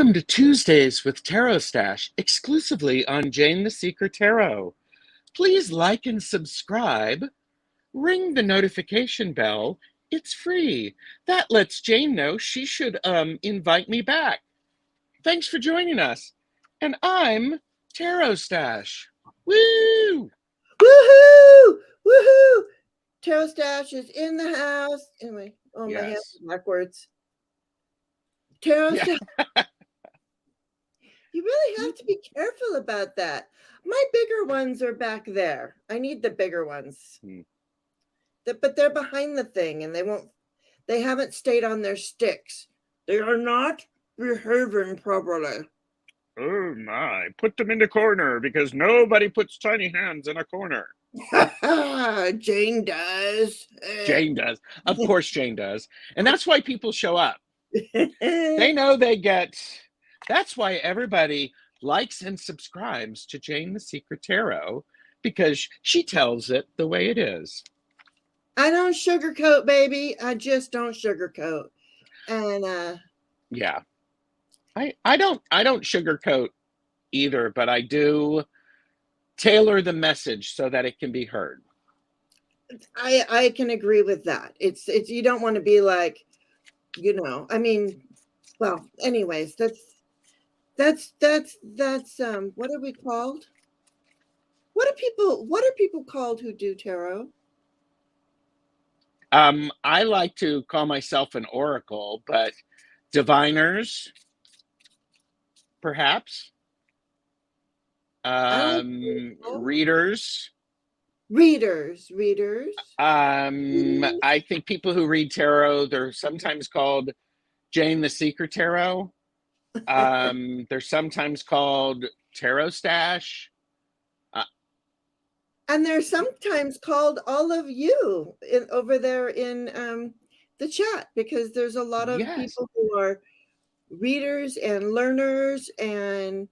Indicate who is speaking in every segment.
Speaker 1: Welcome to Tuesdays with TarotStache, exclusively on Jane the Secret Tarot. Please like and subscribe. Ring the notification bell. It's free. That lets Jane know she should invite me back. Thanks for joining us. And I'm TarotStache. Woo!
Speaker 2: Woohoo! Woohoo! TarotStache is in the house. Anyway, oh, my hands are backwards. TarotStache. Yeah. You really have to be careful about that. My bigger ones are back there. I need the bigger ones. But they're behind the thing and they haven't stayed on their sticks. They are not behaving properly.
Speaker 1: Oh my, put them in the corner because nobody puts tiny hands in a corner.
Speaker 2: Jane does.
Speaker 1: Jane does. Of course Jane does. And that's why people show up. They know they get... That's why everybody likes and subscribes to Jane the Secret Tarot, because she tells it the way it is.
Speaker 2: I don't sugarcoat, baby. I just don't sugarcoat. And
Speaker 1: yeah. I don't sugarcoat either, but I do tailor the message so that it can be heard.
Speaker 2: I can agree with that. It's you don't want to be like, I mean, well, anyways, that's what are we called? What are people called who do tarot?
Speaker 1: I like to call myself an oracle, but diviners, perhaps. Readers. I think people who read tarot, they're sometimes called Jane the Secret Tarot. They're sometimes called TarotStache.
Speaker 2: And they're sometimes called all of you over there in the chat, because there's a lot of people who are readers and learners. And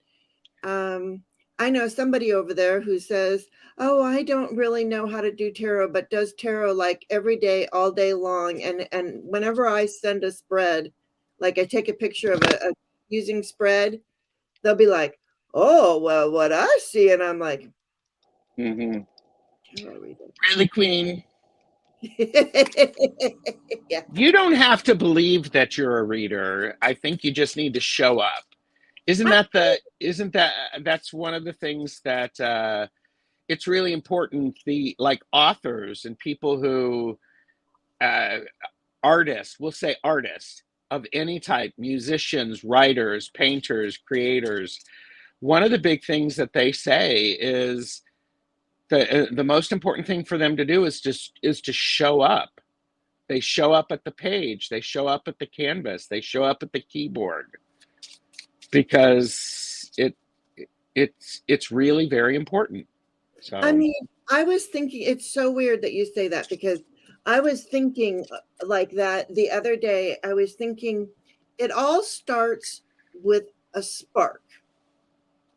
Speaker 2: I know somebody over there who says, oh, I don't really know how to do tarot, but does tarot like every day, all day long. And whenever I send a spread, like I take a picture of a using spread, they'll be like, oh, well, what I see. And I'm like,
Speaker 1: really, Queen?
Speaker 2: Yeah.
Speaker 1: You don't have to believe that you're a reader. I think you just need to show up. That's one of the things that it's really important. Like authors and people who artists, we'll say artists of any type, musicians, writers, painters, creators, one of the big things that they say is the most important thing for them to do is to show up. They show up at the page, they show up at the canvas, they show up at the keyboard, because it's really very important. So
Speaker 2: I mean, I was thinking, it's so weird that you say that, because I was thinking like that the other day. I was thinking it all starts with a spark.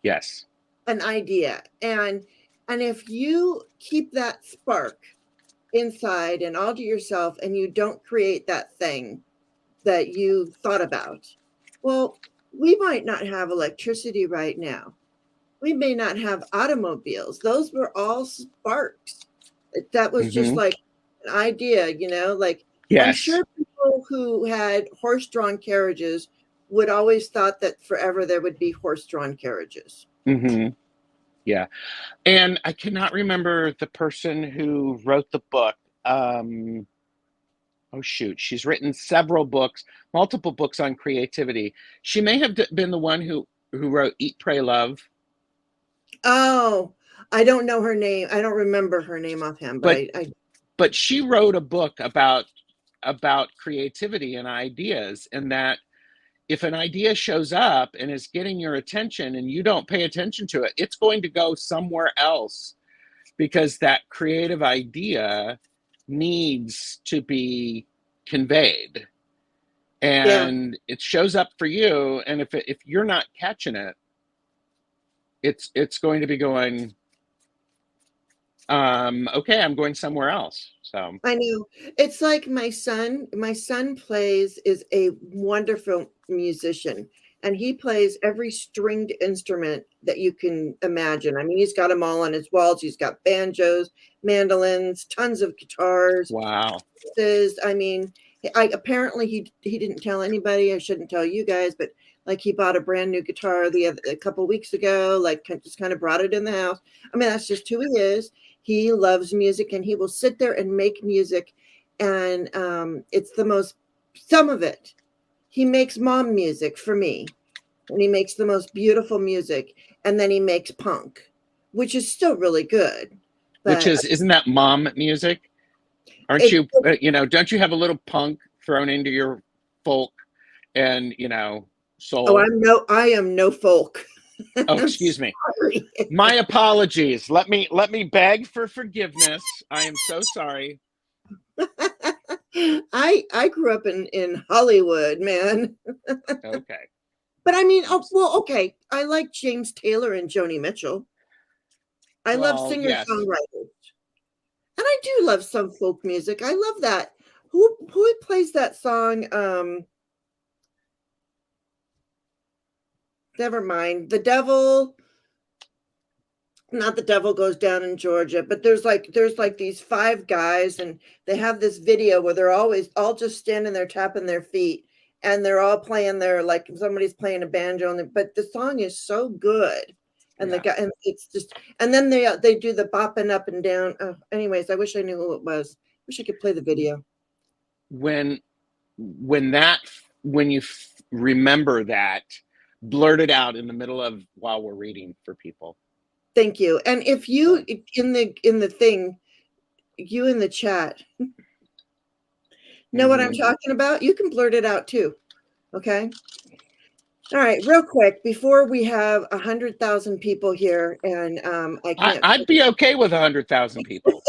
Speaker 1: Yes.
Speaker 2: An idea. And if you keep that spark inside and all to yourself, and you don't create that thing that you thought about, well, we might not have electricity right now. We may not have automobiles. Those were all sparks. That was just like an idea, like,
Speaker 1: yes.
Speaker 2: I'm sure people who had horse-drawn carriages would always thought that forever there would be horse-drawn carriages.
Speaker 1: Yeah. And I cannot remember the person who wrote the book. Oh shoot, she's written several books, multiple books on creativity. She may have been the one who wrote Eat, Pray, Love.
Speaker 2: Oh, I don't know her name. I don't remember her name offhand,
Speaker 1: but she wrote a book about creativity and ideas, and that if an idea shows up and is getting your attention and you don't pay attention to it, it's going to go somewhere else, because that creative idea needs to be conveyed, and it shows up for you. And if you're not catching it, it's going to be going, okay, I'm going somewhere else. So
Speaker 2: I know. It's like my son is a wonderful musician, and he plays every stringed instrument that you can imagine. I mean, he's got them all on his walls. He's got banjos, mandolins, tons of guitars.
Speaker 1: Wow.
Speaker 2: I mean, apparently he didn't tell anybody. I shouldn't tell you guys, but like he bought a brand new guitar a couple weeks ago. Like just kind of brought it in the house. I mean, that's just who he is. He loves music, and he will sit there and make music, and it's some of it. He makes mom music for me, and he makes the most beautiful music, and then he makes punk, which is still really good.
Speaker 1: But isn't that mom music? Aren't you, don't you have a little punk thrown into your folk and, soul?
Speaker 2: Oh, I am no folk.
Speaker 1: Oh, excuse me. My apologies. Let me beg for forgiveness. I am so sorry.
Speaker 2: I grew up in Hollywood, man.
Speaker 1: Okay.
Speaker 2: But I mean, okay. I like James Taylor and Joni Mitchell. I love singer-songwriters. And I do love some folk music. I love that. Who plays that song? Never mind. Not the devil goes down in Georgia, but there's like these 5 guys, and they have this video where they're always all just standing there tapping their feet, and they're all playing like somebody's playing a banjo, but the song is so good. And the guy, and it's just, and then they do the bopping up and down. Oh, anyways, I wish I knew who it was. Wish I could play the video.
Speaker 1: When you remember that, blurt it out in the middle of while we're reading for people.
Speaker 2: Thank you. And if you in the thing, you in the chat know what I'm talking about, you can blurt it out too. Okay. All right, real quick, before we have 100,000 people here, and
Speaker 1: I'd be okay with 100,000 people.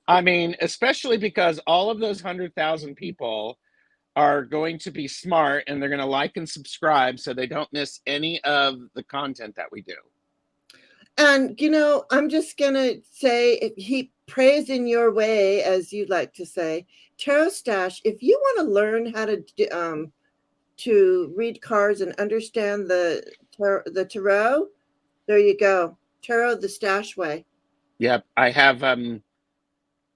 Speaker 1: I mean, especially because all of those 100,000 people are going to be smart, and they're going to like and subscribe so they don't miss any of the content that we do.
Speaker 2: And, I'm just going to say, he prays in your way, as you'd like to say. TarotStache, if you want to learn how to read cards and understand the tarot, there you go. Tarot the Stache way.
Speaker 1: Yep, I have, and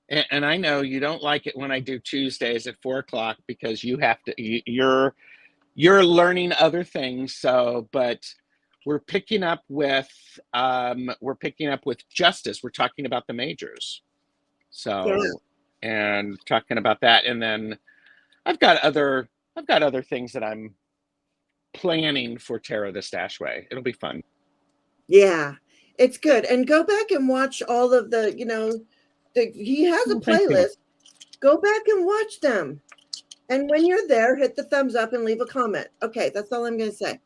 Speaker 1: I know you don't like it when I do Tuesdays at 4:00 because you have to, you're learning other things. So, but we're picking up with justice. We're talking about the majors. So, and talking about that, and then I've got other things that I'm planning for Tarot the Stache way. It'll be fun.
Speaker 2: Yeah, it's good. And go back and watch all of the, he has a playlist. Go back and watch them. And when you're there, hit the thumbs up and leave a comment. Okay, that's all I'm going to say.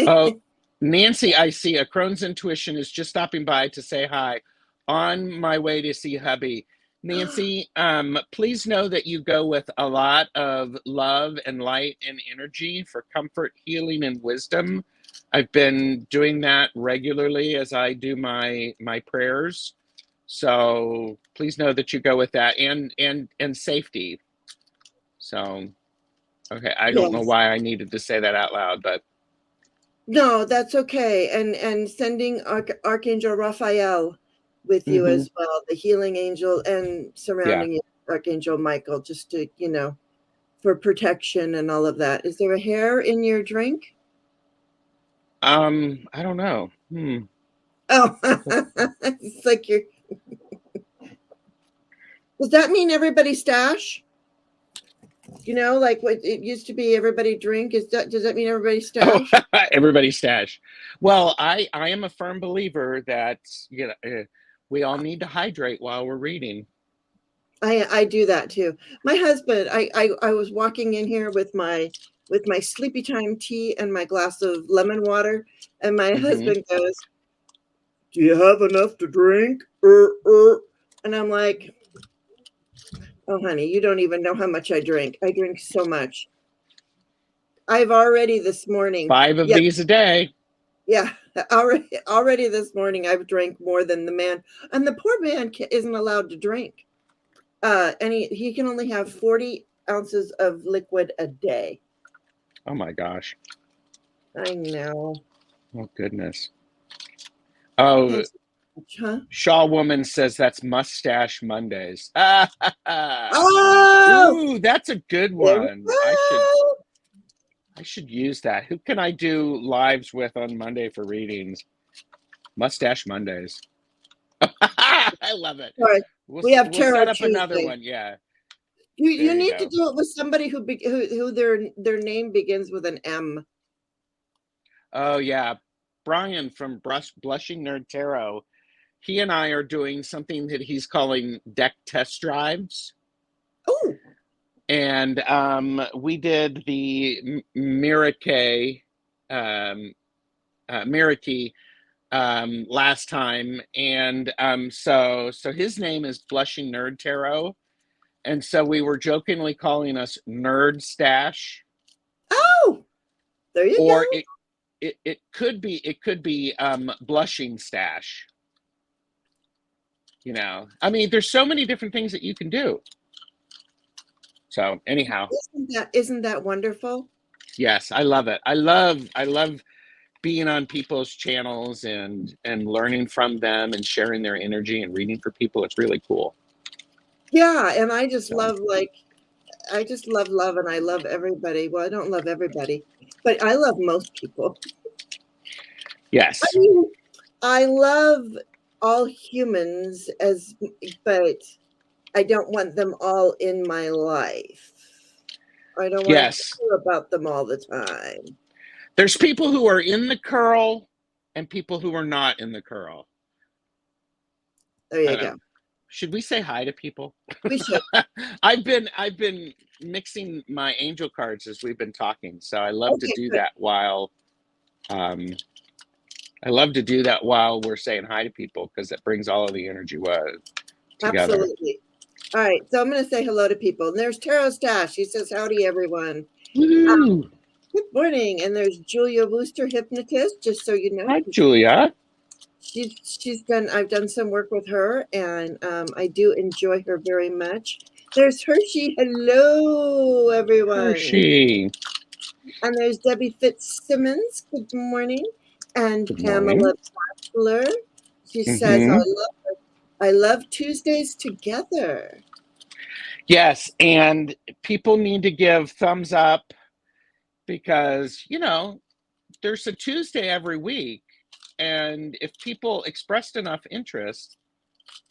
Speaker 1: Oh, Nancy, I see a Crohn's Intuition is just stopping by to say hi. On my way to see hubby. Nancy, please know that you go with a lot of love and light and energy for comfort, healing, and wisdom. I've been doing that regularly as I do my prayers. So please know that you go with that, and safety. So, okay, I don't know why I needed to say that out loud, but.
Speaker 2: No, that's okay. And sending Archangel Raphael with you as well, the healing angel, and surrounding you, Archangel Michael, just to, for protection and all of that. Is there a hair in your drink?
Speaker 1: I don't know.
Speaker 2: Oh, it's like you're. Does that mean everybody stash? Like what it used to be, everybody drink. Does that mean everybody stash?
Speaker 1: Oh, everybody stash. Well, I am a firm believer that we all need to hydrate while we're reading.
Speaker 2: I do that too. My husband, I was walking in here with my sleepy time tea and my glass of lemon water, and my husband goes, "Do you have enough to drink?" And I'm like, "Oh, honey, you don't even know how much I drink. I drink so much. I've already this morning
Speaker 1: 5 of these a day.
Speaker 2: Yeah, already this morning I've drank more than the man, and the poor man isn't allowed to drink. And he can only have 40 ounces of liquid a day.
Speaker 1: Oh my gosh.
Speaker 2: I know.
Speaker 1: Oh goodness. Oh,
Speaker 2: Thanks so much, huh?
Speaker 1: Shaw Woman says that's Mustache Mondays.
Speaker 2: Oh,
Speaker 1: Ooh, that's a good
Speaker 2: there we
Speaker 1: one.
Speaker 2: go.
Speaker 1: I should use that. Who can I do lives with on Monday for readings? Mustache Mondays. I love it.
Speaker 2: Sorry. We have
Speaker 1: We'll set
Speaker 2: Tarot
Speaker 1: up another
Speaker 2: Tuesday.
Speaker 1: one. Yeah,
Speaker 2: You
Speaker 1: there you
Speaker 2: need to
Speaker 1: go.
Speaker 2: do it with somebody who their name begins with an M.
Speaker 1: Oh yeah, Brian from Blushing Nerd Tarot. He and I are doing something that he's calling deck test drives.
Speaker 2: Oh,
Speaker 1: And we did the Mirake, Miraki last time, and so his name is Blushing Nerd Tarot, and so we were jokingly calling us Nerd Stash,
Speaker 2: oh, there you
Speaker 1: or
Speaker 2: go.
Speaker 1: it could be Blushing Stash. You know, I mean, there's so many different things that you can do. So anyhow,
Speaker 2: Isn't that wonderful?
Speaker 1: yes, I love it. I love being on people's channels and learning from them and sharing their energy and reading for people. It's really cool.
Speaker 2: Yeah, and I just
Speaker 1: So
Speaker 2: love I just love and I love everybody. Well, I don't love everybody, but I love most people. I
Speaker 1: yes,
Speaker 2: mean, I love all humans but I don't want them all in my life. I don't want to
Speaker 1: yes.
Speaker 2: hear about them all the time.
Speaker 1: There's people who are in the curl and people who are not in the curl.
Speaker 2: There
Speaker 1: I
Speaker 2: you
Speaker 1: don't know.
Speaker 2: go.
Speaker 1: Should we say hi to people?
Speaker 2: We should.
Speaker 1: I've been mixing my angel cards as we've been talking, so I love to
Speaker 2: Okay,
Speaker 1: do
Speaker 2: good.
Speaker 1: that while we're saying hi to people because it brings all of the energy together.
Speaker 2: Absolutely. All right, so I'm going to say hello to people. And there's TarotStache. She says, howdy, everyone.
Speaker 1: Woo!
Speaker 2: Good morning. And there's Julia Wooster, hypnotist, just so you know.
Speaker 1: Hi, Julia.
Speaker 2: I've done some work with her, and I do enjoy her very much. There's Hershey. Hello, everyone.
Speaker 1: Hershey.
Speaker 2: And there's Debbie Fitzsimmons. Good morning. And
Speaker 1: Good morning.
Speaker 2: Pamela Bachelor. She says,
Speaker 1: Mm-hmm.
Speaker 2: I love Tuesdays together.
Speaker 1: Yes, and people need to give thumbs up because, there's a Tuesday every week. And if people expressed enough interest,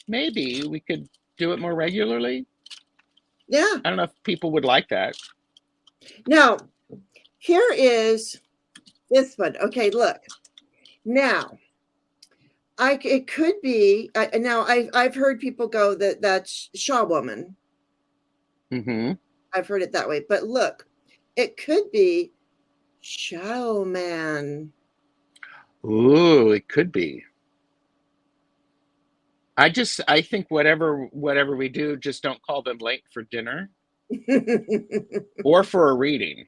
Speaker 1: maybe we could do it more regularly.
Speaker 2: Yeah.
Speaker 1: I don't know if people would like that.
Speaker 2: Now, here is this one. Okay, look. Now, it could be. I've heard people go that's Shaw Woman.
Speaker 1: Mm-hmm.
Speaker 2: I've heard it that way. But look, it could be Shadow Man.
Speaker 1: Ooh, it could be. I think whatever we do, just don't call them late for dinner or for a reading.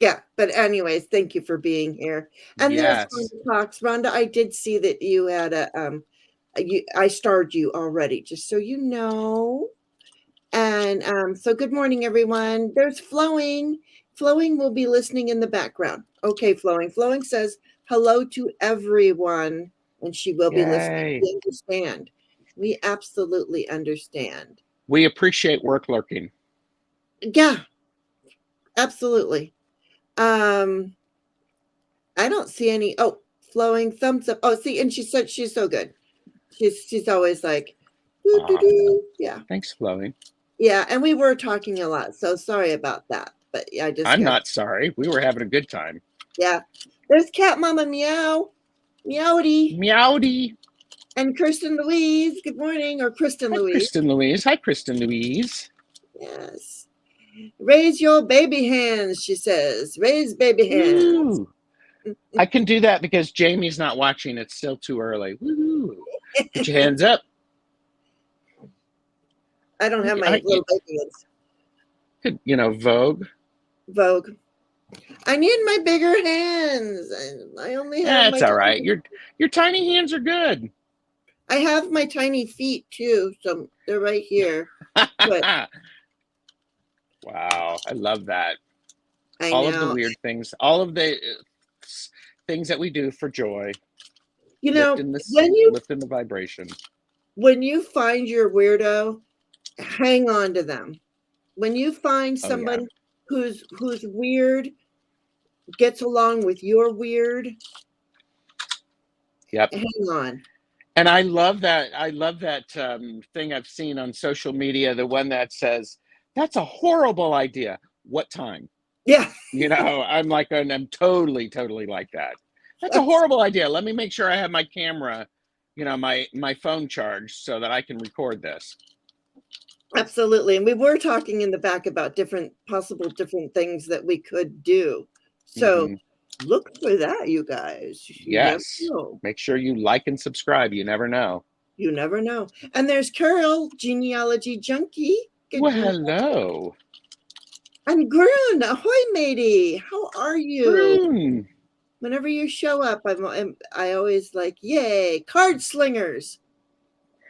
Speaker 2: Yeah, but anyways, thank you for being here. And there's
Speaker 1: Yes.
Speaker 2: Rhonda Cox. Rhonda, I did see that you had I starred you already, just so you know. And so good morning, everyone. There's Flowing. Flowing will be listening in the background. Okay, Flowing. Flowing says hello to everyone, and she will be listening.
Speaker 1: Yay.
Speaker 2: We understand. We absolutely understand.
Speaker 1: We appreciate work lurking.
Speaker 2: Yeah, absolutely. I don't see any. Oh, Flowing thumbs up. Oh, see, and she said she's so good. She's always like, doo, doo, doo. Yeah.
Speaker 1: Thanks, Flowing.
Speaker 2: Yeah, and we were talking a lot, so sorry about that. But yeah,
Speaker 1: I'm not sorry. We were having a good time.
Speaker 2: Yeah. There's Cat Mama Meow. Meowdy.
Speaker 1: Meowdy.
Speaker 2: And Kristen Louise. Good morning. Or Kristen Louise.
Speaker 1: Kristen Louise. Hi, Kristen Louise.
Speaker 2: Yes. Raise your baby hands, she says. Raise baby hands.
Speaker 1: Ooh. I can do that because Jamie's not watching. It's still too early. Woo-hoo. Put your hands up.
Speaker 2: I don't have my little baby hands.
Speaker 1: Could, Vogue.
Speaker 2: Vogue. I need my bigger hands. I only have
Speaker 1: That's all right. Your tiny hands are good.
Speaker 2: I have my tiny feet too, so they're right here. But
Speaker 1: wow, I love that.
Speaker 2: I
Speaker 1: All of the
Speaker 2: know.
Speaker 1: weird things, all of the things that we do for joy,
Speaker 2: You know, when
Speaker 1: lifting the vibration.
Speaker 2: When you find your weirdo, hang on to them. When you find somebody who's weird, gets along with your weird, hang on.
Speaker 1: And I love that. I love that thing I've seen on social media, the one that says, "That's a horrible idea. What time?"
Speaker 2: Yeah.
Speaker 1: You know, I'm like, and I'm totally like that. That's a horrible idea. Let me make sure I have my camera, you know, my phone charged so that I can record this.
Speaker 2: Absolutely. And we were talking in the back about possible different things that we could do. So look for that, you guys. You never know.
Speaker 1: Make sure you like and subscribe. You never know.
Speaker 2: You never know. And there's Carol, Genealogy Junkie.
Speaker 1: Well, hello.
Speaker 2: And Grun, ahoy, matey. How are you?
Speaker 1: Grun.
Speaker 2: Whenever you show up, I always like, yay, card slingers.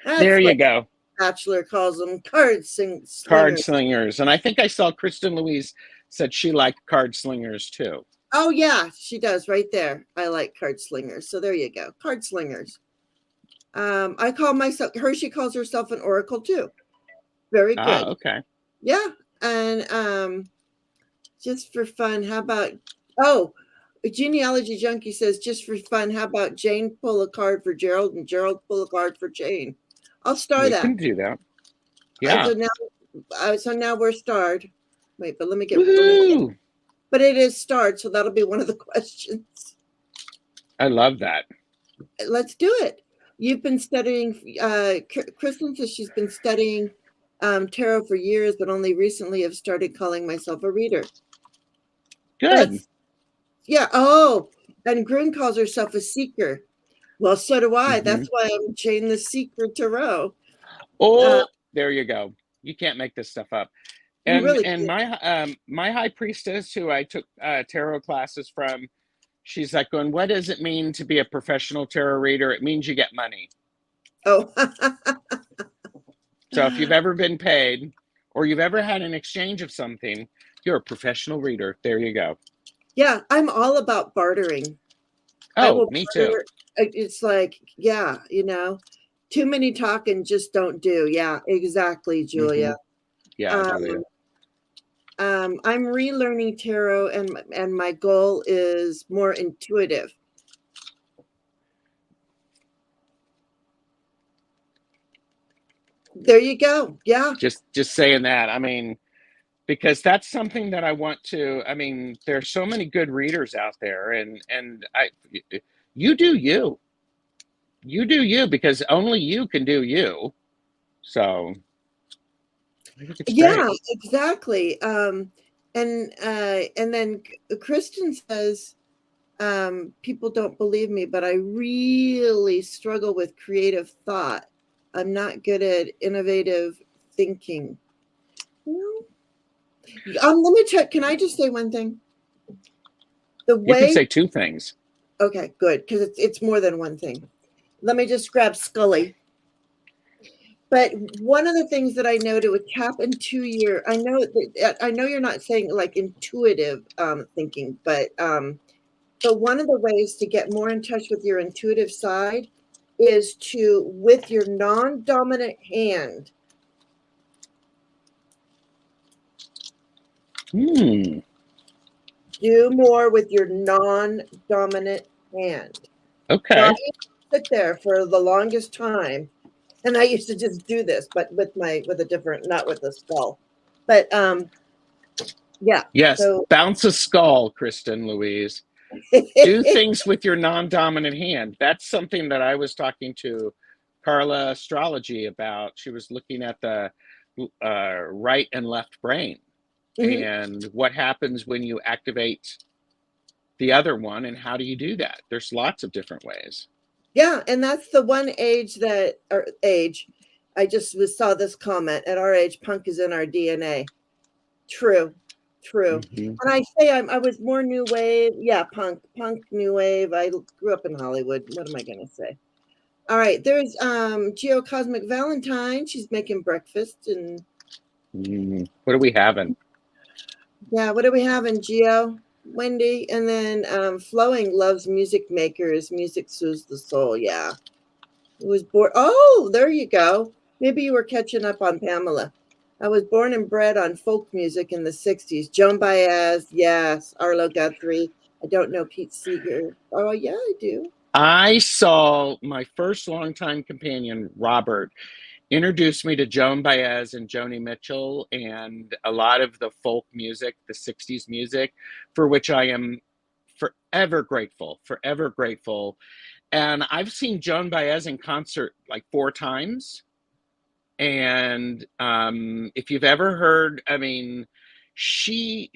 Speaker 1: There you go.
Speaker 2: Bachelor calls them card slingers.
Speaker 1: Card slingers. And I think I saw Kristen Louise said she liked card slingers too.
Speaker 2: Oh, yeah, she does right there. I like card slingers. So there you go. Card slingers. I call myself, she calls herself an oracle too. Very good.
Speaker 1: Ah, okay.
Speaker 2: Yeah. And just for fun, how about, Genealogy Junkie says, just for fun, how about Jane pull a card for Gerald and Gerald pull a card for Jane? I'll star that.
Speaker 1: We can do that. Yeah.
Speaker 2: So now we're starred. Wait, but let me get. But it is starred, so that'll be one of the questions.
Speaker 1: I love that.
Speaker 2: Let's do it. You've been studying. Kristen says she's been studying tarot for years, but only recently have started calling myself a reader.
Speaker 1: Good.
Speaker 2: Yeah. Oh, and Grun calls herself a seeker. Well, so do I. That's why I'm Jane the Seeker Tarot.
Speaker 1: Oh, there you go. You can't make this stuff up. And
Speaker 2: really
Speaker 1: and my high priestess, who I took tarot classes from, she's like going, "What does it mean to be a professional tarot reader? It means you get money."
Speaker 2: Oh.
Speaker 1: So if you've ever been paid or you've ever had an exchange of something, you're a professional reader. There you go.
Speaker 2: Yeah, I'm all about bartering.
Speaker 1: Oh, me too.
Speaker 2: It's like, yeah, you know, too many talking, just don't do. Yeah, exactly, Julia.
Speaker 1: Yeah,
Speaker 2: I'm relearning tarot, and my goal is more intuitive. There you go. Yeah.
Speaker 1: Just saying that. I mean, because that's something that I want to. I mean, there's so many good readers out there, and you do you. You do you, because only you can do you. So
Speaker 2: yeah,
Speaker 1: great.
Speaker 2: exactly. And then Kristen says, people don't believe me, but I really struggle with creative thought. I'm not good at innovative thinking. Let me check. Can I just say one thing?
Speaker 1: You can say two things.
Speaker 2: Okay, good, because it's more than one thing. Let me just grab Scully. But one of the things that I know to tap into your, I know you're not saying like intuitive thinking, but one of the ways to get more in touch with your intuitive side is to, with your non-dominant hand. Do more with your non-dominant hand.
Speaker 1: Okay.
Speaker 2: So I used to sit there for the longest time, and I used to just do this, but with a different, not with a skull. But yeah.
Speaker 1: Yes. So, bounce a skull, Kristen Louise. Do things with your non-dominant hand. That's something that I was talking to Carla Astrology about. She was looking at the right and left brain and what happens when you activate the other one, and how do you do that? There's lots of different ways.
Speaker 2: Yeah, and that's the one age I just saw this comment. At our age, punk is in our DNA. True. And I say I was more new wave. Yeah, punk, new wave. I grew up in Hollywood. What am I going to say? All right, there's Geocosmic Valentine. She's making breakfast. And
Speaker 1: what are we having?
Speaker 2: Yeah, what do we have in Geo? Wendy, and then Flowing loves music makers. Music soothes the soul. Yeah. It was born. Oh, there you go. Maybe you were catching up on Pamela. I was born and bred on folk music in the 60s. Joan Baez, yes. Arlo Guthrie. I don't know Pete Seeger. Oh, yeah, I do.
Speaker 1: I saw my first longtime companion, Robert, introduced me to Joan Baez and Joni Mitchell and a lot of the folk music, the 60s music, for which I am forever grateful, forever grateful. And I've seen Joan Baez in concert like 4 times. And if you've ever heard, I mean, she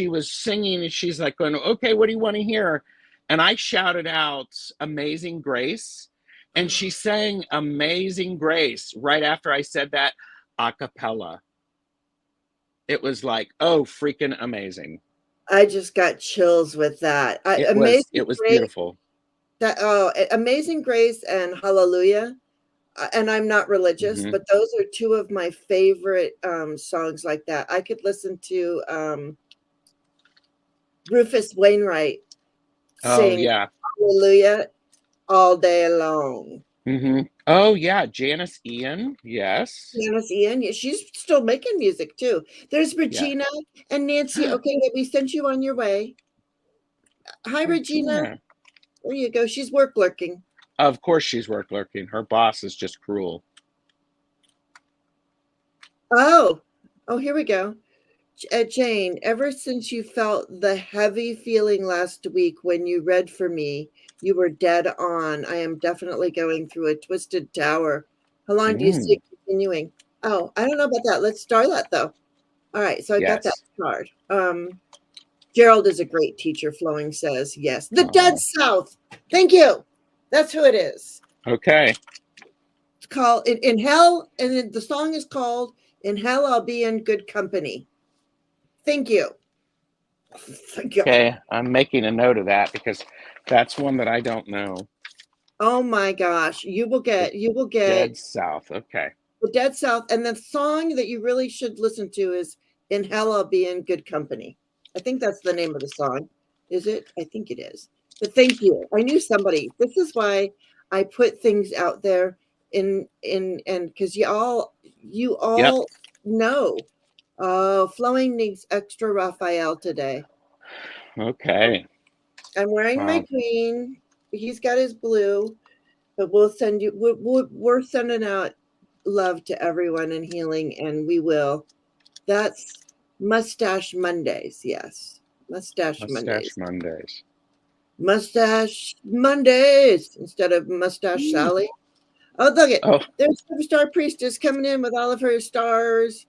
Speaker 1: was singing and she's like going, okay, what do you want to hear? And I shouted out Amazing Grace, and she sang Amazing Grace right after I said that a cappella. It was like, oh, freaking amazing.
Speaker 2: I just got chills with that.
Speaker 1: It
Speaker 2: Amazing
Speaker 1: was
Speaker 2: Grace,
Speaker 1: beautiful.
Speaker 2: Amazing Grace and Hallelujah. And I'm not religious,
Speaker 1: Hmm.
Speaker 2: but those are two of my favorite songs like that. I could listen to Rufus Wainwright
Speaker 1: Oh
Speaker 2: sing
Speaker 1: yeah.
Speaker 2: Hallelujah all day long.
Speaker 1: Hmm. Oh yeah, Janice Ian, yes.
Speaker 2: Janice Ian, yeah, she's still making music too. There's
Speaker 1: Yeah.
Speaker 2: Regina and Nancy. Okay, we sent you on your way. Hi, Regina.
Speaker 1: Regina.
Speaker 2: There you go. She's work lurking.
Speaker 1: Of course she's work lurking. Her boss is just cruel.
Speaker 2: Oh, oh, here we go. Jane, ever since you felt the heavy feeling last week when you read for me, you were dead on. I am definitely going through a twisted tower. How long do you
Speaker 1: Mm,
Speaker 2: see continuing? Oh, I don't know about that. Let's start that though. All right, so I got that
Speaker 1: yes.
Speaker 2: card. Gerald is a great teacher, Flowing says. Yes. The Dead
Speaker 1: Oh,
Speaker 2: South. Thank you. That's who it is.
Speaker 1: okay.
Speaker 2: It's called In Hell, and the song is called In Hell I'll Be in Good Company. Thank you. Thank you.
Speaker 1: Okay. I'm making a note of that because that's one that I don't know.
Speaker 2: Oh my gosh.
Speaker 1: The
Speaker 2: You will get
Speaker 1: Dead South. Okay.
Speaker 2: The Dead South. And the song that you really should listen to is In Hell I'll Be in Good Company. I think that's the name of the song. Is it? I think it is. But thank you. I knew somebody. This is why I put things out there and because you
Speaker 1: Yep.
Speaker 2: all know. Oh, Flowing needs extra Raphael today.
Speaker 1: Okay.
Speaker 2: I'm wearing my
Speaker 1: Wow.
Speaker 2: green. He's got his blue, but we'll send you. We're sending out love to everyone and healing, and we will. That's Mustache Mondays. Yes, Mustache
Speaker 1: Mustache
Speaker 2: Mondays.
Speaker 1: Mondays.
Speaker 2: Mustache Mondays instead of Mustache
Speaker 1: Ooh.
Speaker 2: Sally. Oh, look it.
Speaker 1: Oh,
Speaker 2: There's Superstar Priestess coming in with all of her stars.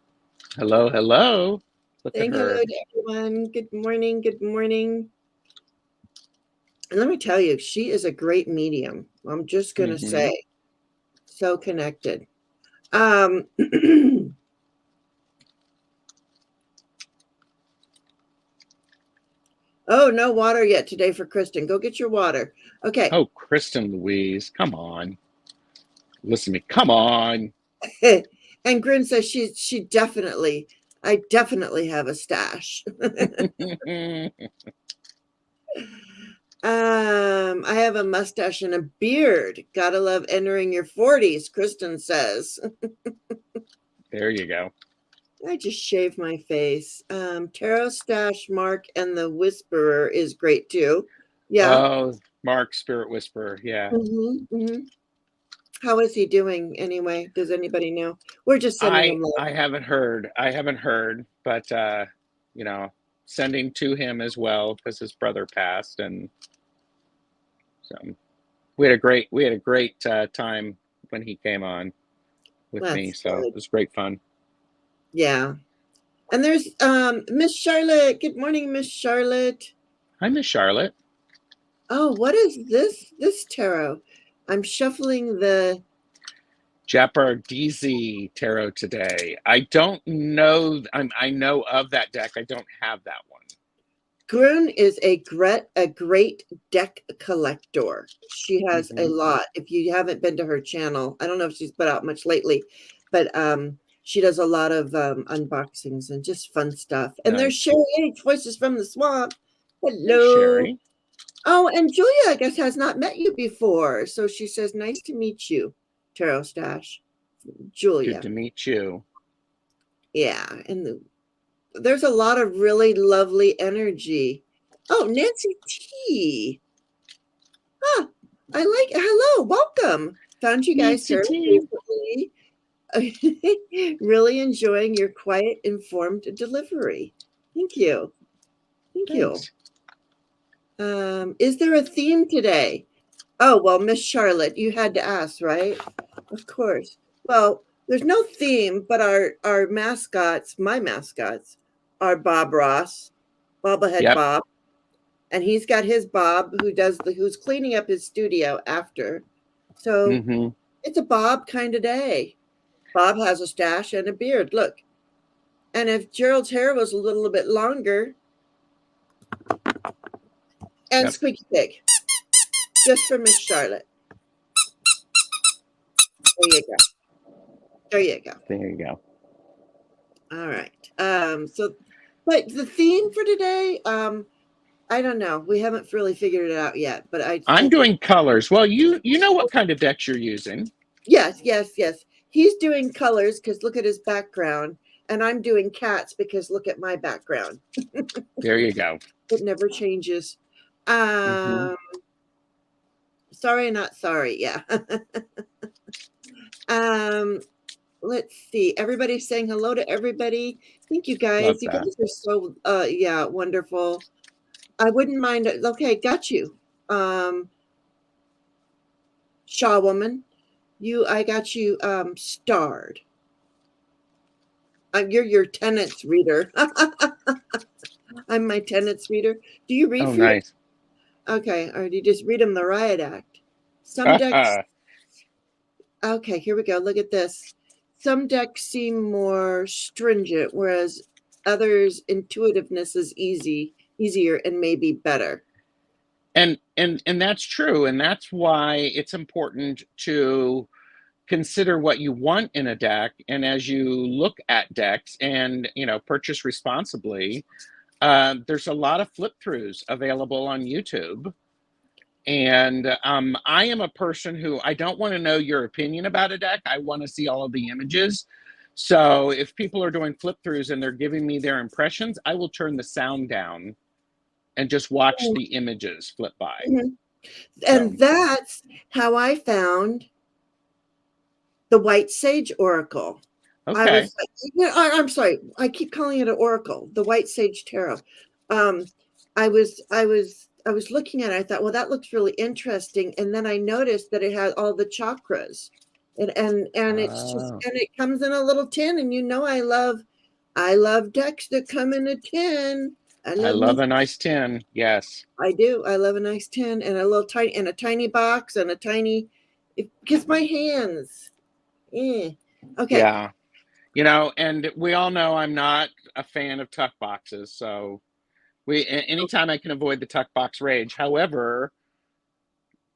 Speaker 1: hello, hello. Look at
Speaker 2: Saying hello
Speaker 1: her.
Speaker 2: to everyone. Good morning. Good morning. And let me tell you, she is a great medium. I'm just going to
Speaker 1: Hmm.
Speaker 2: say, so connected. Um, oh, no water yet today for Kristen. Go get your water. Okay.
Speaker 1: Oh, Kristen Louise. Come on. Listen to me. Come on.
Speaker 2: And Grin says I definitely have a stash. I have a mustache and a beard. Gotta love entering your 40s, Kristen says.
Speaker 1: There you go.
Speaker 2: I just shaved my face. TarotStache Mark and the Whisperer is great too. Yeah.
Speaker 1: Oh, Mark, Spirit Whisperer. Yeah.
Speaker 2: Mm-hmm. How is he doing anyway? Does anybody know? We're just sending him love.
Speaker 1: I haven't heard. I haven't heard, but you know, sending to him as well because his brother passed, and so we had a great time when he came on with me.
Speaker 2: That's
Speaker 1: So it
Speaker 2: good.
Speaker 1: was great fun.
Speaker 2: Yeah. And there's Miss Charlotte. Good morning, Miss Charlotte.
Speaker 1: Hi, Miss Charlotte.
Speaker 2: Oh, what is this tarot? I'm shuffling the
Speaker 1: Jeopardy Tarot today. I don't know. I know of that deck. I don't have that one.
Speaker 2: Grun is a great deck collector. She has a
Speaker 1: Hmm.
Speaker 2: lot. If you haven't been to her channel, I don't know if she's put out much lately, but She does a lot of unboxings and just fun stuff. And
Speaker 1: Nice.
Speaker 2: there's Sherry H, Voices from the Swamp. Hello.
Speaker 1: Sherry.
Speaker 2: Oh, and Julia, I guess, has not met you before. So she says, nice to meet you, TarotStache. Julia.
Speaker 1: Good to meet you.
Speaker 2: Yeah. And there's a lot of really lovely energy. Oh, Nancy T. Huh. Hello, welcome. Found you guys fairly recently. Really enjoying your quiet, informed delivery. Thank you.
Speaker 1: Thanks.
Speaker 2: Is there a theme today? Oh, well, Miss Charlotte, you had to ask, right? Of course. Well, there's no theme, but our mascots, my mascots, are Bob Ross, Bobblehead Bob, and he's got his Bob who's cleaning up his studio after. So it's a Bob kind of day. Bob has a stash and a beard. Look. And if Gerald's hair was a little bit longer, and Squeaky Pig, just for Miss Charlotte. There you go. There you go.
Speaker 1: There you go.
Speaker 2: All right. But the theme for today, I don't know. We haven't really figured it out yet. But
Speaker 1: I'm doing colors. Well, you know what kind of decks you're using.
Speaker 2: Yes. He's doing colors because look at his background. And I'm doing cats because look at my background.
Speaker 1: There you go.
Speaker 2: It never changes. Sorry, not sorry. Yeah. Let's see. Everybody's saying hello to everybody. Thank you guys. You guys are so wonderful. I wouldn't mind. Okay, got you. Shaw woman. I got you starred. You're your tenants reader. I'm my tenants reader. Do you read?
Speaker 1: Oh, nice.
Speaker 2: Okay, or do you just read them the riot act? Some decks. Okay, here we go. Look at this. Some decks seem more stringent, whereas others' intuitiveness is easier, and maybe better.
Speaker 1: And that's true, and that's why it's important to consider what you want in a deck, and as you look at decks and purchase responsibly, there's a lot of flip throughs available on YouTube. And I am a person who I don't want to know your opinion about a deck. I want to see all of the images. So if people are doing flip throughs and they're giving me their impressions, I will turn the sound down and just watch the images flip by.
Speaker 2: And that's how I found the White Sage Oracle.
Speaker 1: Okay.
Speaker 2: I'm sorry. I keep calling it an oracle, the White Sage Tarot. I was looking at it. I thought, well, that looks really interesting. And then I noticed that it had all the chakras, and it's just, and it comes in a little tin. And I love decks that come in a tin.
Speaker 1: I love a nice tin. Yes,
Speaker 2: I do. I love a nice tin and a tiny box and a tiny. It gets my hands. Okay.
Speaker 1: Yeah. And we all know I'm not a fan of tuck boxes. So anytime I can avoid the tuck box rage. However,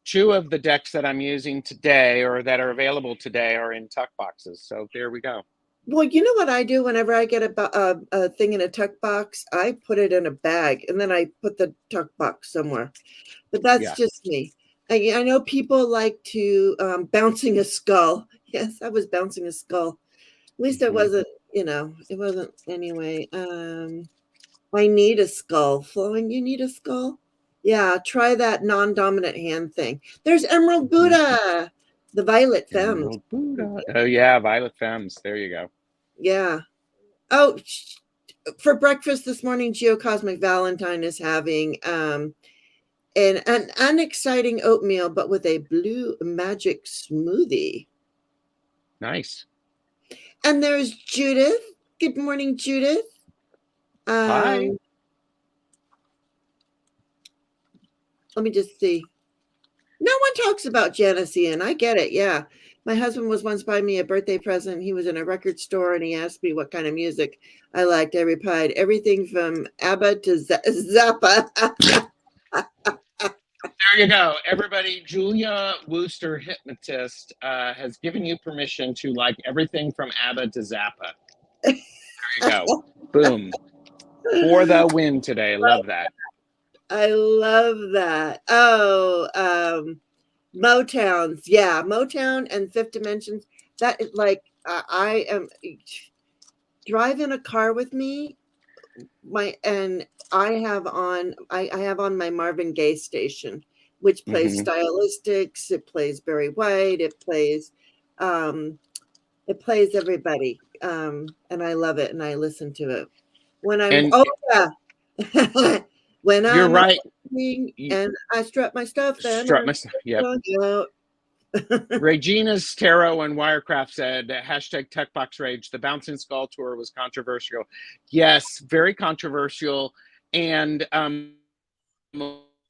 Speaker 1: 2 of the decks that I'm using today or that are available today are in tuck boxes. So there we go.
Speaker 2: Well, you know what I do whenever I get a thing in a tuck box? I put it in a bag and then I put the tuck box somewhere. But that's just me. I know people like to bouncing a skull. Yes, I was bouncing a skull. At least it wasn't, it wasn't anyway. I need a skull. Flowing, you need a skull? Yeah, try that non-dominant hand thing. There's Emerald Buddha, the Violet Femmes.
Speaker 1: Oh, yeah, Violet Femmes. There you go.
Speaker 2: Yeah. Oh, for breakfast this morning, Geocosmic Valentine is having an unexciting oatmeal, but with a blue magic smoothie.
Speaker 1: Nice.
Speaker 2: And there's Judith. Good morning, Judith.
Speaker 1: Hi.
Speaker 2: Let me just see. No one talks about Janice Ian. I get it. Yeah. My husband was once buying me a birthday present. He was in a record store and he asked me what kind of music I liked. I replied, everything from ABBA to Zappa.
Speaker 1: There there you go, everybody. Julia Wooster, hypnotist, has given you permission to like everything from ABBA to Zappa. There you go. Boom. For the win today. Love that.
Speaker 2: I love that. Oh, Motowns. Yeah, Motown and Fifth Dimensions. That is like, I am drive in a car with me. I have on my Marvin Gaye station, which plays Stylistics. It plays Barry White. It plays everybody. And I love it, and I listen to it when I'm when
Speaker 1: you're
Speaker 2: I'm
Speaker 1: right.
Speaker 2: And I strut my stuff.
Speaker 1: Yep. Regina's Tarot and Wirecraft said, hashtag TechBox Rage, the Bouncing Skull tour was controversial. Yes, very controversial. And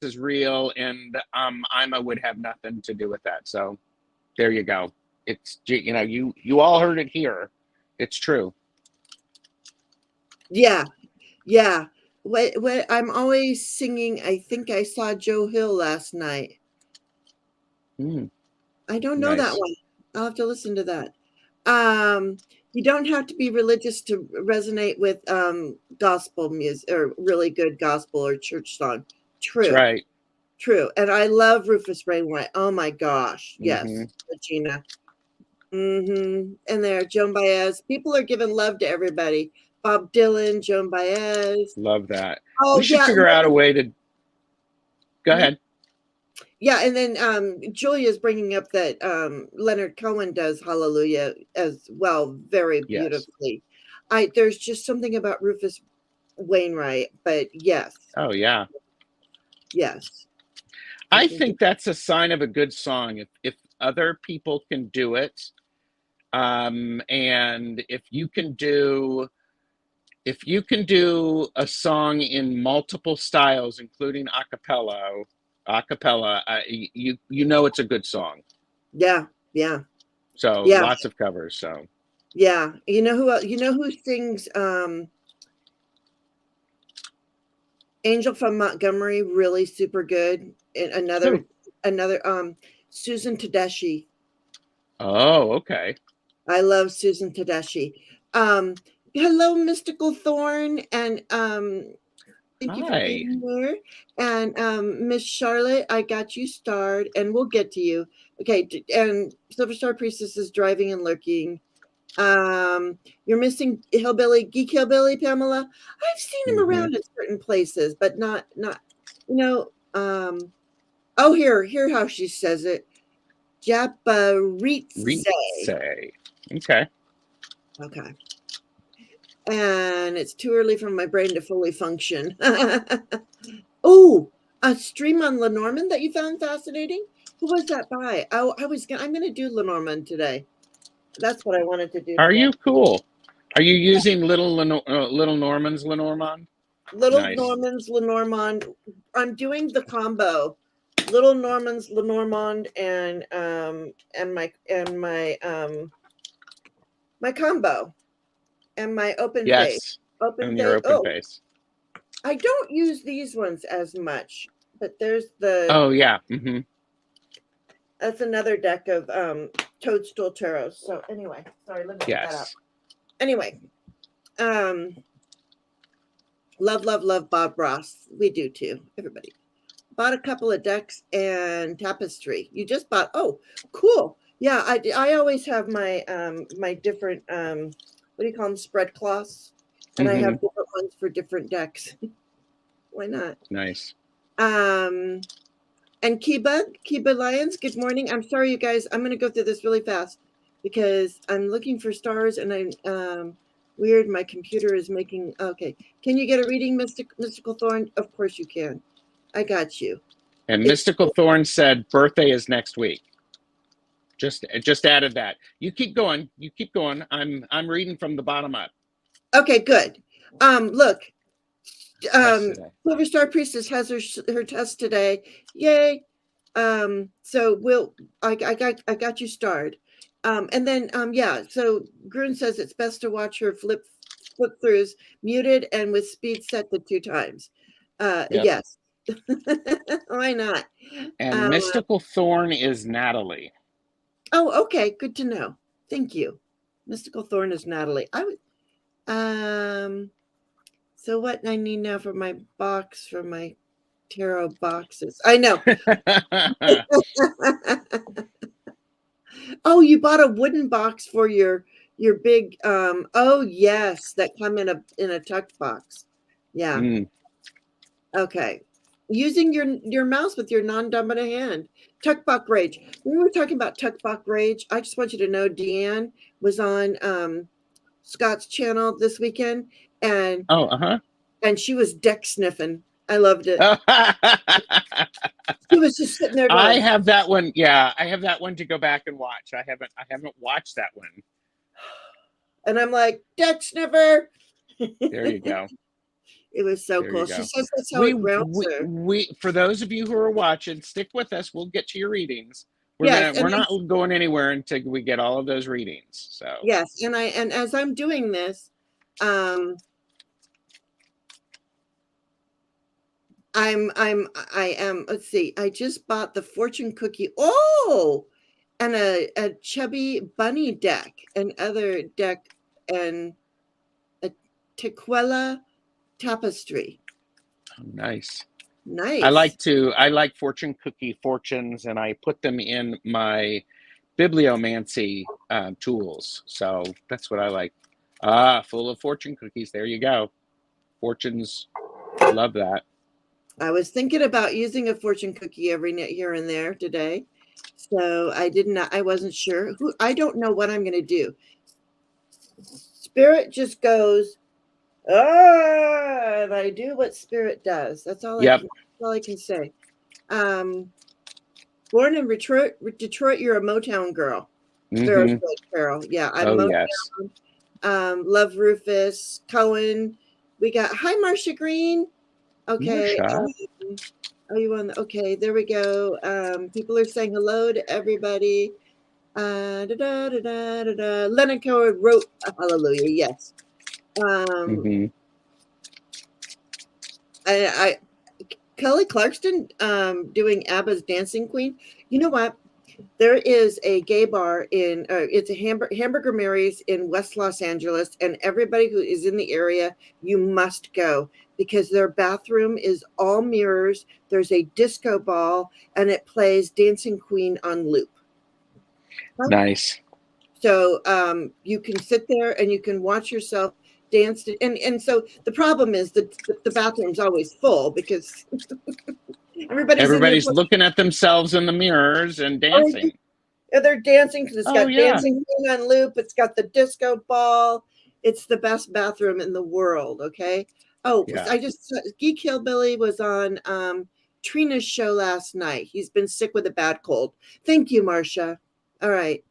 Speaker 1: is real, and Ima would have nothing to do with that. So there you go. It's, you know, you all heard it here. It's true.
Speaker 2: Yeah. What I'm always singing. I think I saw Joe Hill last night. I don't know that one. I'll have to listen to that. You don't have to be religious to resonate with gospel music or really good gospel or church song. True.
Speaker 1: That's right.
Speaker 2: True. And I love Rufus Wainwright. Oh my gosh. Yes. Regina. And there, Joan Baez. People are giving love to everybody. Bob Dylan, Joan Baez.
Speaker 1: Love that. We should figure out a way to. Go ahead.
Speaker 2: Yeah, and then Julia's bringing up that Leonard Cohen does Hallelujah as well, very beautifully. There's just something about Rufus Wainwright, but yes.
Speaker 1: Oh yeah.
Speaker 2: Yes.
Speaker 1: I think that's a sign of a good song. If other people can do it, and if you can do a song in multiple styles, including a cappella, you know it's a good song.
Speaker 2: Yeah.
Speaker 1: So lots of covers. So
Speaker 2: yeah, you know who sings Angel from Montgomery, really super good. And another Susan Tedeschi.
Speaker 1: Oh, okay.
Speaker 2: I love Susan Tedeschi. Hello, Mystical Thorn, and thank you for being here. And Miss Charlotte, I got you starred, and we'll get to you. Okay, and Silver Star Priestess is driving and lurking. You're missing Geek Hillbilly, Pamela. I've seen him around in certain places, but not oh, here how she says it. Japaritse.
Speaker 1: Okay.
Speaker 2: And it's too early for my brain to fully function. Oh, a stream on Lenormand that you found fascinating. Who was that by? I'm going to do Lenormand today. That's what I wanted to do.
Speaker 1: Are you cool? Are you using Little Norman's Lenormand?
Speaker 2: Norman's Lenormand. I'm doing the combo. Little Norman's Lenormand and my combo and my open face.
Speaker 1: Your open face.
Speaker 2: I don't use these ones as much, but there's the.
Speaker 1: Oh yeah.
Speaker 2: That's another deck of Toadstool Tarot. So anyway, sorry, let me get that up. Anyway, love Bob Ross. We do too. Everybody bought a couple of decks and tapestry. You just bought. Oh, cool. Yeah, I always have my my different what do you call them, spread cloths, and I have different ones for different decks. Why not?
Speaker 1: Nice.
Speaker 2: And Kiba Lions, good morning. I'm sorry, you guys. I'm going to go through this really fast because I'm looking for stars, and I'm weird. My computer is making. Okay, can you get a reading, Mystical Thorn? Of course you can. I got you.
Speaker 1: And Mystical Thorn said birthday is next week. Just added that. You keep going. I'm reading from the bottom up.
Speaker 2: Okay, good. Look. Silver Star Priestess has her test today. Yay. So I got you starred. And then so Grun says it's best to watch her flip throughs muted and with speed set to 2 times. Yes. Why not?
Speaker 1: And Mystical Thorn is Natalie.
Speaker 2: Oh, okay. Good to know. Thank you. Mystical Thorn is Natalie. I would. So what I need now for my box, for my tarot boxes? I know. Oh, you bought a wooden box for your big. Oh yes, that come in a tuck box. Yeah.
Speaker 1: Mm.
Speaker 2: Okay. Using your mouse with your non-dominant hand. Tuckbuck Rage. When we were talking about Tuckbuck Rage, I just want you to know Deanne was on Scott's channel this weekend, and and she was deck sniffing. I loved it. She was just sitting there going,
Speaker 1: I have that one. Yeah, I have that one to go back and watch. I haven't watched that one.
Speaker 2: And I'm like, deck sniffer.
Speaker 1: There you go.
Speaker 2: It was so cool. She says that's how it grounds her.
Speaker 1: We for those of you who are watching, stick with us. We'll get to your readings.
Speaker 2: Yes,
Speaker 1: we're not going anywhere until we get all of those readings. So
Speaker 2: yes, and as I'm doing this, I am, let's see, I just bought the fortune cookie. Oh, and a chubby bunny deck, and other deck, and a tequila tapestry.
Speaker 1: Oh, nice.
Speaker 2: Nice.
Speaker 1: I like fortune cookie fortunes, and I put them in my bibliomancy tools. So that's what I like. Full of fortune cookies. There you go. Fortunes. Love that.
Speaker 2: I was thinking about using a fortune cookie every here and there today. So I wasn't sure. I don't know what I'm going to do. Spirit just goes, and I do what Spirit does. That's all I can say. Born in Detroit, you're a Motown girl. Very good, Carol. Yeah, I'm Motown. Yes. Love Rufus, Cohen. We got, hi, Marcia Green. Okay. Oh, you on? Okay, there we go. People are saying hello to everybody. Leonard Cohen wrote hallelujah. Yes. Kelly Clarkson doing ABBA's Dancing Queen. You know what? There is a gay bar it's a Hamburger Mary's in West Los Angeles, and everybody who is in the area, you must go, because their bathroom is all mirrors. There's a disco ball, and it plays Dancing Queen on loop.
Speaker 1: Nice.
Speaker 2: So you can sit there and you can watch yourself dance. And so the problem is that the bathroom's always full, because everybody's
Speaker 1: looking at themselves in the mirrors and dancing.
Speaker 2: They're dancing because it's got Dancing Queen on loop. It's got the disco ball. It's the best bathroom in the world. Okay. Oh, yeah. Geek Hillbilly was on Trina's show last night. He's been sick with a bad cold. Thank you, Marcia. All right.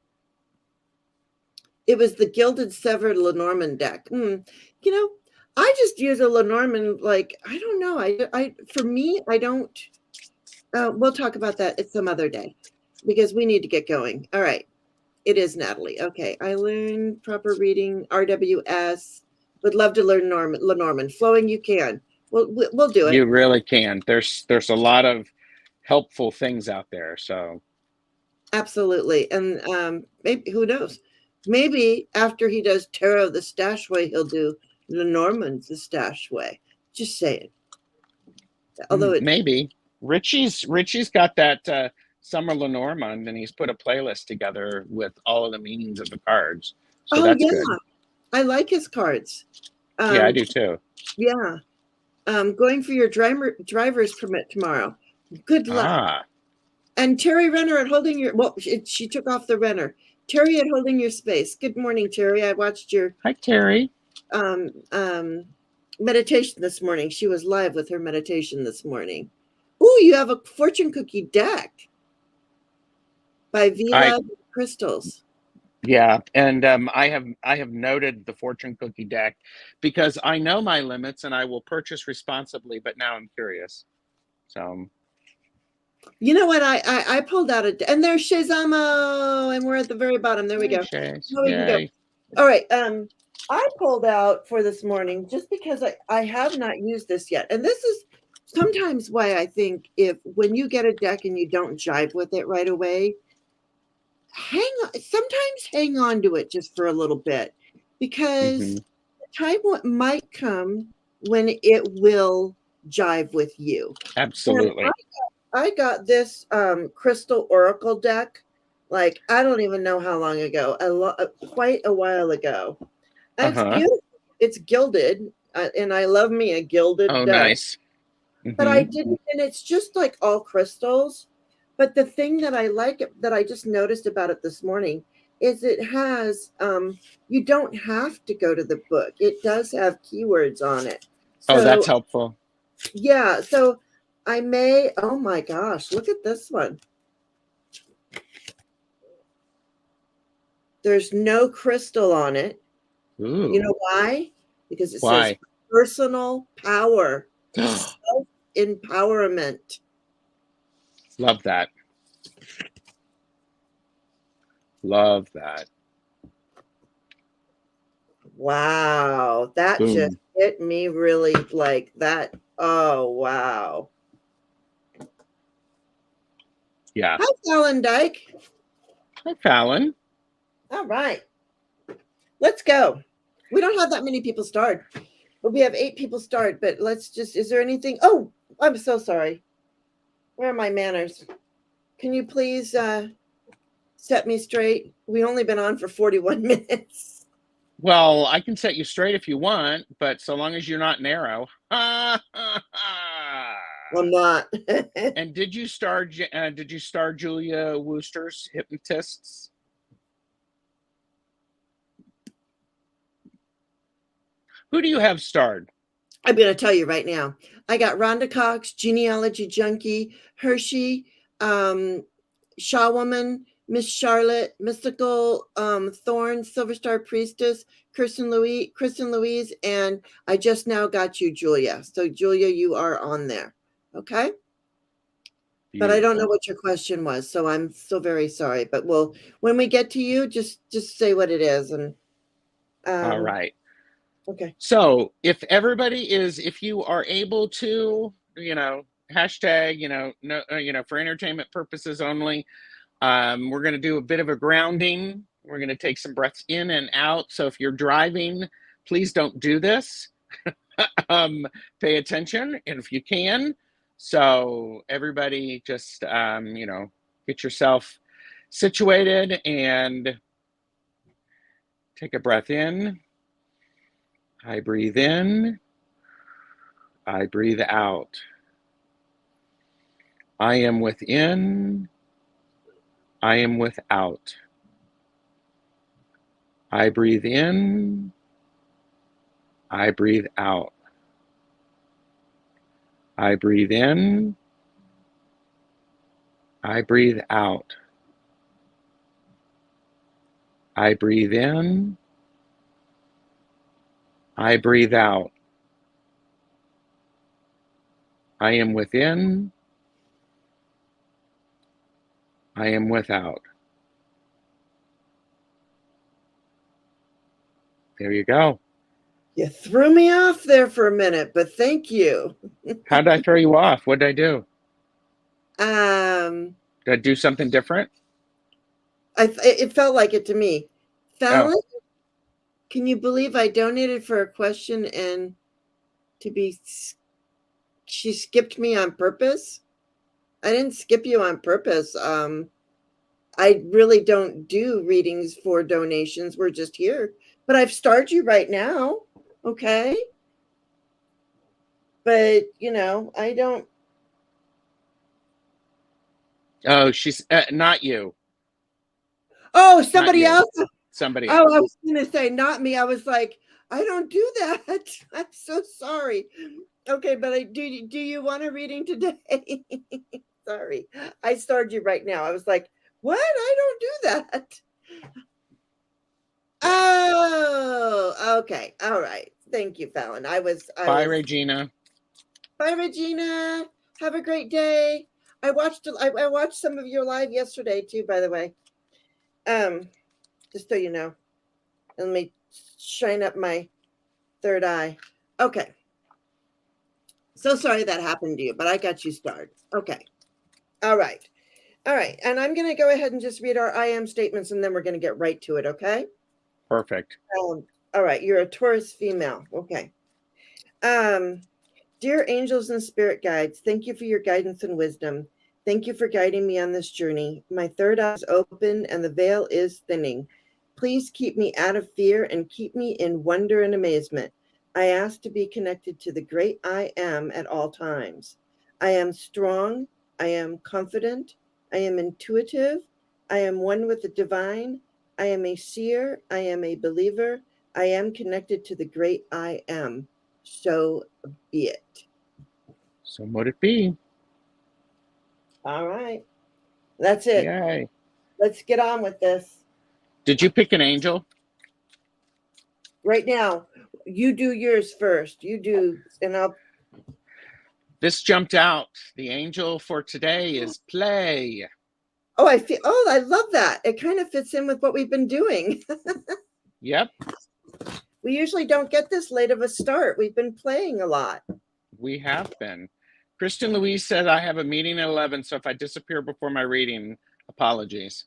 Speaker 2: It was the Gilded Severed Lenormand deck. You know, I just use a Lenormand, like, I don't know. For me, I don't. We'll talk about that at some other day, because we need to get going. All right. It is Natalie. Okay. I learned proper reading, RWS. Would love to learn Lenormand. Flowing, you can. We'll do it.
Speaker 1: You really can. There's a lot of helpful things out there. So
Speaker 2: absolutely. And maybe, who knows? Maybe after he does Tarot the Stash Way, he'll do Lenormand's the Stash Way. Just saying. Although
Speaker 1: maybe Richie's got that Summer Lenormand, and he's put a playlist together with all of the meanings of the cards. So that's good.
Speaker 2: I like his cards.
Speaker 1: Yeah, I do too.
Speaker 2: Yeah. Going for your driver's permit tomorrow. Good luck. And Terry Renner at Holding Your, she took off the Renner. Terry at Holding Your Space. Good morning, Terry. I watched your
Speaker 1: Hi, Terry.
Speaker 2: Meditation this morning. She was live with her meditation this morning. Oh, you have a fortune cookie deck by Vila Crystals.
Speaker 1: Yeah, and I have noted the fortune cookie deck because I know my limits and I will purchase responsibly. But now I'm curious. So.
Speaker 2: You know what? I pulled out and there's Shazamo, and we're at the very bottom. There we go. All right. I pulled out for this morning just because I have not used this yet, and this is sometimes why I think when you get a deck and you don't jive with it right away, sometimes hang on to it just for a little bit, because the time might come when it will jive with you.
Speaker 1: Absolutely.
Speaker 2: And I got this crystal oracle deck, like, I don't even know how long ago, quite a while ago. It's beautiful. It's gilded, and I love me a gilded deck.
Speaker 1: Nice.
Speaker 2: But I didn't, and it's just like all crystals. But the thing that I like that I just noticed about it this morning is it has, you don't have to go to the book. It does have keywords on it. So,
Speaker 1: that's helpful.
Speaker 2: Yeah. So I may, oh my gosh, look at this one. There's no crystal on it.
Speaker 1: Ooh.
Speaker 2: You know why? Because it
Speaker 1: Why?
Speaker 2: says personal power, self-empowerment.
Speaker 1: Love that. Love that.
Speaker 2: Wow. That just hit me really like that. Oh, wow.
Speaker 1: Yeah.
Speaker 2: Hi, Fallon Dyke.
Speaker 1: Hi, Fallon.
Speaker 2: All right. Let's go. We don't have that many people start, but we have 8 people start. But let's just, is there anything? Oh, I'm so sorry. Where are my manners? Can you please set me straight? We only been on for 41 minutes.
Speaker 1: Well, I can set you straight if you want, but so long as you're not narrow.
Speaker 2: I'm not.
Speaker 1: And did you star Julia Wooster's Hypnotists? Who do you have starred?
Speaker 2: I'm going to tell you right now. I got Rhonda Cox, Genealogy Junkie, Hershey, Shaw Woman, Miss Charlotte, Mystical Thorn, Silver Star Priestess, Kristen Louise, and I just now got you, Julia. So Julia, you are on there. Okay. Beautiful. But I don't know what your question was, so I'm so very sorry. But when we get to you, just say what it is. And
Speaker 1: all right.
Speaker 2: Okay.
Speaker 1: So if you are able to, hashtag, no, for entertainment purposes only, we're going to do a bit of a grounding. We're going to take some breaths in and out. So if you're driving, please don't do this. Pay attention, and if you can. So everybody just, get yourself situated and take a breath in. I breathe in. I breathe out. I am within. I am without. I breathe in. I breathe out. I breathe in. I breathe out. I breathe in. I breathe out. I am within. I am without. There you go.
Speaker 2: You threw me off there for a minute, but thank you.
Speaker 1: How did I throw you off? What did I do?
Speaker 2: Did
Speaker 1: I do something different?
Speaker 2: It felt like it to me. Fallon, can you believe I donated for a question and she skipped me on purpose? I didn't skip you on purpose. I really don't do readings for donations. We're just here. But I've starred you right now. Okay. But, I don't.
Speaker 1: Oh, she's not you.
Speaker 2: Oh, somebody else?
Speaker 1: Somebody else.
Speaker 2: Oh, I was going to say, not me. I was like, I don't do that. I'm so sorry. Okay, but do you want a reading today? Sorry. I starred you right now. I was like, what? I don't do that. Oh, okay. All right. Thank you, Fallon.
Speaker 1: Bye, Regina.
Speaker 2: Bye, Regina. Have a great day. I watched some of your live yesterday too, by the way. Just so you know. And let me shine up my third eye. Okay. So sorry that happened to you, but I got you started. Okay. All right. All right. And I'm going to go ahead and just read our I am statements, and then we're going to get right to it. Okay.
Speaker 1: Perfect.
Speaker 2: All right. You're a Taurus female. Okay. Dear angels and spirit guides, thank you for your guidance and wisdom. Thank you for guiding me on this journey. My third eye is open and the veil is thinning. Please keep me out of fear and keep me in wonder and amazement. I ask to be connected to the great I am at all times. I am strong. I am confident. I am intuitive. I am one with the divine. I am a seer. I am a believer. I am connected to the great I am. So be it.
Speaker 1: So would it be?
Speaker 2: All right. That's it.
Speaker 1: Yay.
Speaker 2: Let's get on with this.
Speaker 1: Did you pick an angel?
Speaker 2: Right now, you do yours first. You do, and I'll.
Speaker 1: This jumped out. The angel for today is play.
Speaker 2: Oh, I love that. It kind of fits in with what we've been doing.
Speaker 1: Yep.
Speaker 2: We usually don't get this late of a start. We've been playing a lot.
Speaker 1: We have been. Kristen Louise said I have a meeting at 11, so if I disappear before my reading, apologies.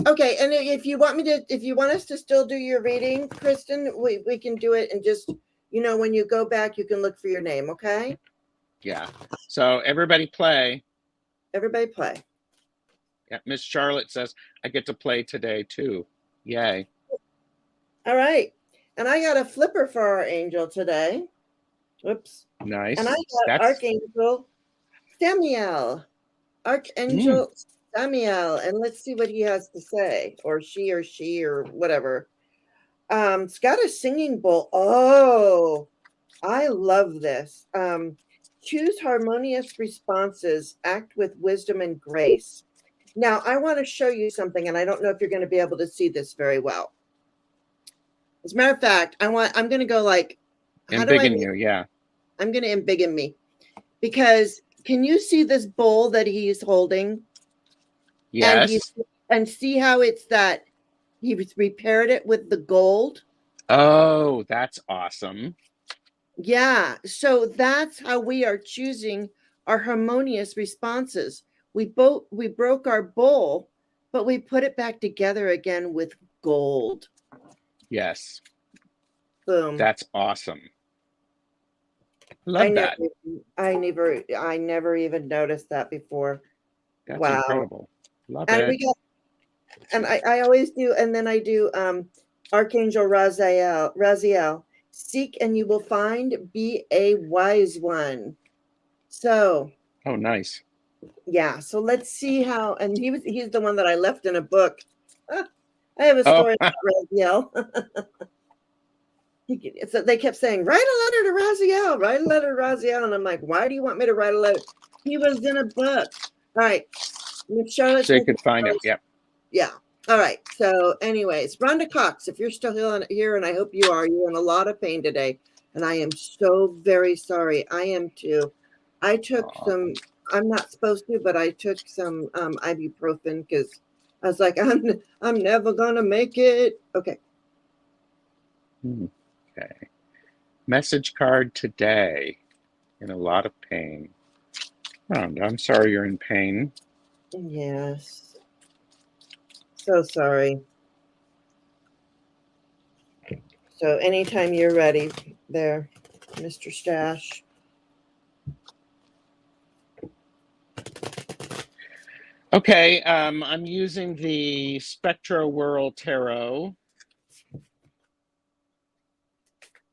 Speaker 2: Okay, and if you want us to still do your reading, Kristen, we can do it, and just, when you go back, you can look for your name, okay?
Speaker 1: Yeah. So everybody play.
Speaker 2: Everybody play.
Speaker 1: Yeah. Miss Charlotte says I get to play today too. Yay.
Speaker 2: All right. And I got a flipper for our angel today. Whoops.
Speaker 1: Nice.
Speaker 2: And I got Archangel Samuel. Archangel Samuel. And let's see what he has to say. Or she or whatever. It's got a singing bowl. Oh, I love this. Choose harmonious responses. Act with wisdom and grace. Now, I want to show you something, and I don't know if you're going to be able to see this very well. As a matter of fact, I'm going to go like,
Speaker 1: embiggen you, yeah.
Speaker 2: I'm going to embiggen me, because can you see this bowl that he's holding?
Speaker 1: Yes.
Speaker 2: And see how it's that he repaired it with the gold?
Speaker 1: Oh, that's awesome.
Speaker 2: Yeah. So that's how we are choosing our harmonious responses. We broke our bowl, but we put it back together again with gold.
Speaker 1: Yes.
Speaker 2: Boom.
Speaker 1: That's awesome. Love that.
Speaker 2: I never even noticed that before.
Speaker 1: That's
Speaker 2: wow.
Speaker 1: Incredible. Love
Speaker 2: and
Speaker 1: it.
Speaker 2: We got, and I always do, and then I do Archangel Raziel. Seek and you will find, be a wise one. So.
Speaker 1: Oh, nice.
Speaker 2: Yeah, so let's see how, and he's the one that I left in a book. I have a story about Raziel. So they kept saying, write a letter to Raziel, write a letter to Raziel. And I'm like, why do you want me to write a letter? He was in a book. All right. Charlotte,
Speaker 1: so you could find it. Yep.
Speaker 2: Yeah. All right. So anyways, Rhonda Cox, if you're still here, and I hope you are, you're in a lot of pain today. And I am so very sorry. I am too. I took some, I'm not supposed to, but I took some ibuprofen because I was like, I'm never going to make it. Okay.
Speaker 1: Okay. Message card today. In a lot of pain. Oh, I'm sorry you're in pain.
Speaker 2: Yes. So sorry. So anytime you're ready there, Mr. Stache.
Speaker 1: Okay, I'm using the Spectro Whirl Tarot.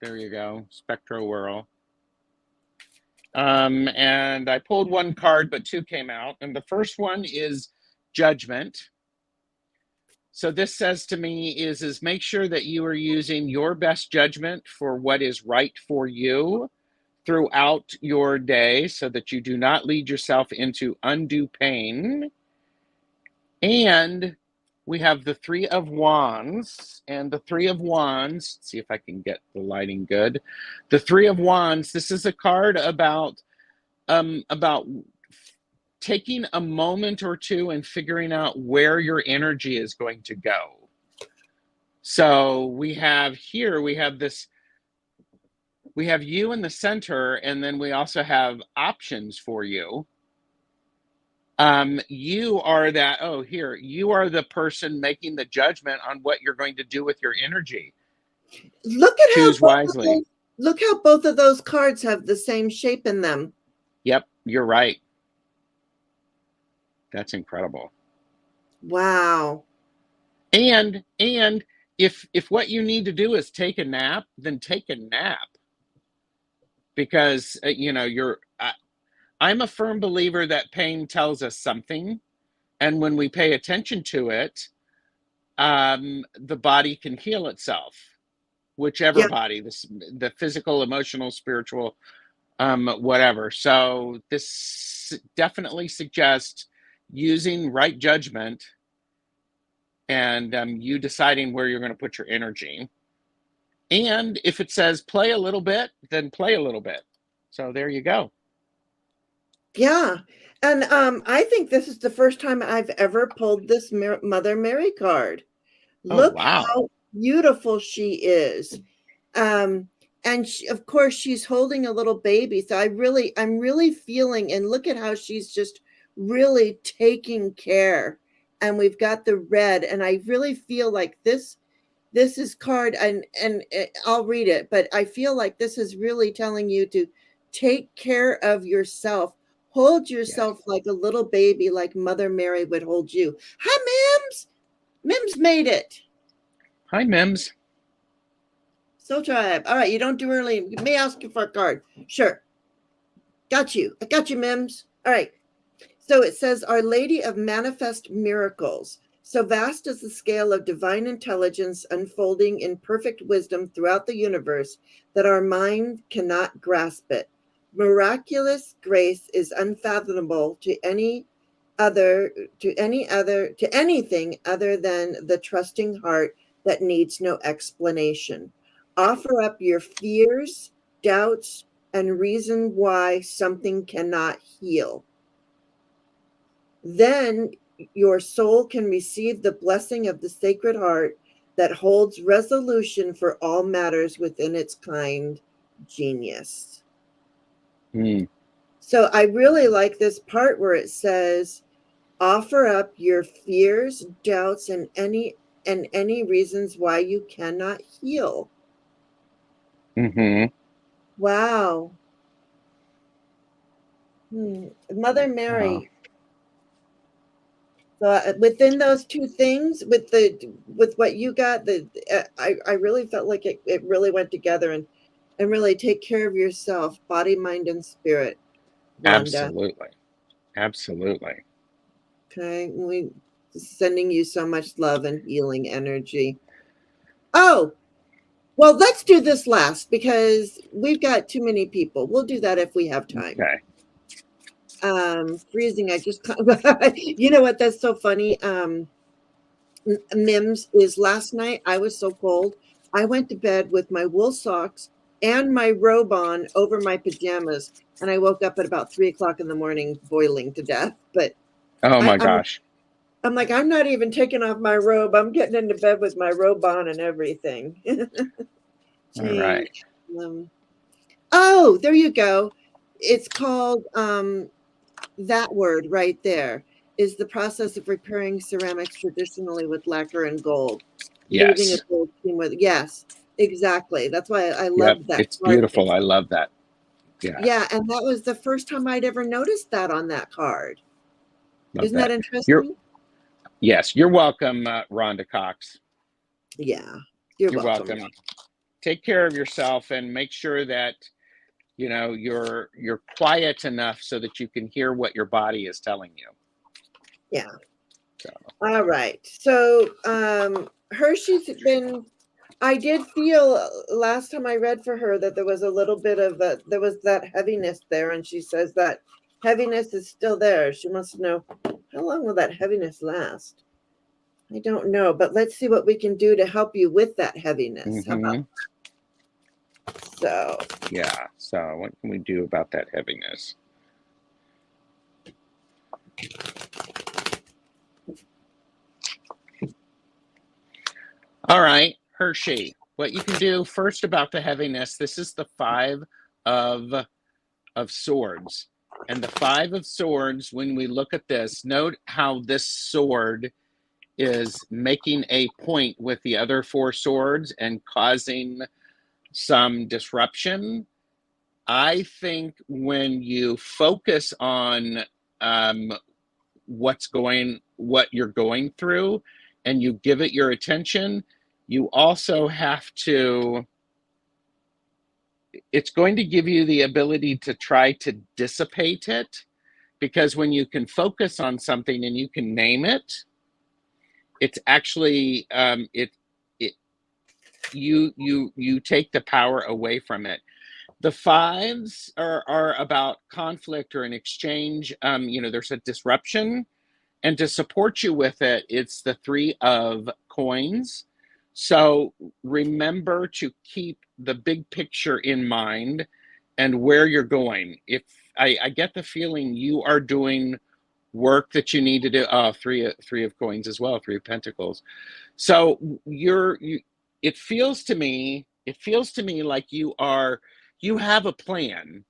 Speaker 1: There you go, Spectro Whirl. And I pulled one card, but two came out. And the first one is Judgment. So this says to me is make sure that you are using your best judgment for what is right for you throughout your day so that you do not lead yourself into undue pain. And we have the Three of Wands, and the Three of Wands, let's see if I can get the lighting good. The Three of Wands, this is a card about taking a moment or two and figuring out where your energy is going to go. So we have this we have you in the center, and then we also have options for you. You are that, oh, here, you are the person making the judgment on what you're going to do with your energy.
Speaker 2: Look at
Speaker 1: Choose wisely.
Speaker 2: Look how both of those cards have the same shape in them.
Speaker 1: Yep, you're right. That's incredible.
Speaker 2: Wow.
Speaker 1: And if what you need to do is take a nap, then take a nap. Because you know, I'm a firm believer that pain tells us something, and when we pay attention to it, the body can heal itself. Whichever body, the physical, emotional, spiritual, whatever. So this definitely suggests using right judgment, and you deciding where you're going to put your energy. And if it says play a little bit, then play a little bit. So there you go.
Speaker 2: Yeah. And I think this is the first time I've ever pulled this Mother Mary card. Look how beautiful she is. And of course, she's holding a little baby. So I'm really feeling, and look at how she's just really taking care. And we've got the red, and I really feel like this is card, and I'll read it, but I feel like this is really telling you to take care of yourself. Hold yourself like a little baby, like Mother Mary would hold you. Hi, Mims. Mims made it.
Speaker 1: Hi, Mims.
Speaker 2: Soul Tribe. All right, you don't do early. You may ask you for a card. Sure. Got you. I got you, Mims. All right. So it says, Our Lady of Manifest Miracles. So vast is the scale of divine intelligence unfolding in perfect wisdom throughout the universe that our mind cannot grasp it. Miraculous grace is unfathomable to anything other than the trusting heart that needs no explanation. Offer up your fears, doubts, and reason why something cannot heal. Then your soul can receive the blessing of the Sacred Heart that holds resolution for all matters within its kind genius. So I really like this part where it says, offer up your fears, doubts, and any reasons why you cannot heal. Wow. Mother Mary. So within those two things, with what you got, I really felt like it really went together, and really take care of yourself, body, mind, and spirit, Rhonda.
Speaker 1: Absolutely.
Speaker 2: Okay, we sending you so much love and healing energy. Oh, well, let's do this last because we've got too many people. We'll do that if we have time.
Speaker 1: Okay.
Speaker 2: Freezing. I just, you know what? That's so funny. Mims, is last night I was so cold. I went to bed with my wool socks and my robe on over my pajamas, and I woke up at about 3:00 in the morning, boiling to death. But
Speaker 1: oh my gosh,
Speaker 2: I'm like, I'm not even taking off my robe. I'm getting into bed with my robe on and everything.
Speaker 1: All right.
Speaker 2: Oh, there you go. It's called that word right there is the process of repairing ceramics traditionally with lacquer and gold.
Speaker 1: Yes.
Speaker 2: Leaving a gold seam with, yes, exactly. That's why I love that.
Speaker 1: It's beautiful. I love that.
Speaker 2: Yeah, and that was the first time I'd ever noticed that on that card. Isn't that interesting?
Speaker 1: Yes, you're welcome, Rhonda Cox.
Speaker 2: Yeah, you're welcome.
Speaker 1: Take care of yourself and make sure that you know you're quiet enough so that you can hear what your body is telling you.
Speaker 2: Yeah. So. All right. So Hershey's been. I did feel last time I read for her that there was a little bit of there was that heaviness there, and she says that heaviness is still there. She wants to know how long will that heaviness last. I don't know, but let's see what we can do to help you with that heaviness. How about so?
Speaker 1: Yeah. So what can we do about that heaviness? All right, Hershey. what you can do first about the heaviness, this is the Five of Swords. And the Five of Swords, when we look at this, note how this sword is making a point with the other four swords and causing some disruption. I think when you focus on what you're going through and you give it your attention, you also have to, it's going to give you the ability to try to dissipate it, because when you can focus on something and you can name it, it's actually you take the power away from it. The fives are about conflict or an exchange. There's a disruption, and to support you with it, it's the Three of Coins. So remember to keep the big picture in mind and where you're going. If I get the feeling you are doing work that you need to do. Oh, three of coins as well, Three of Pentacles. So it feels to me like you have a plan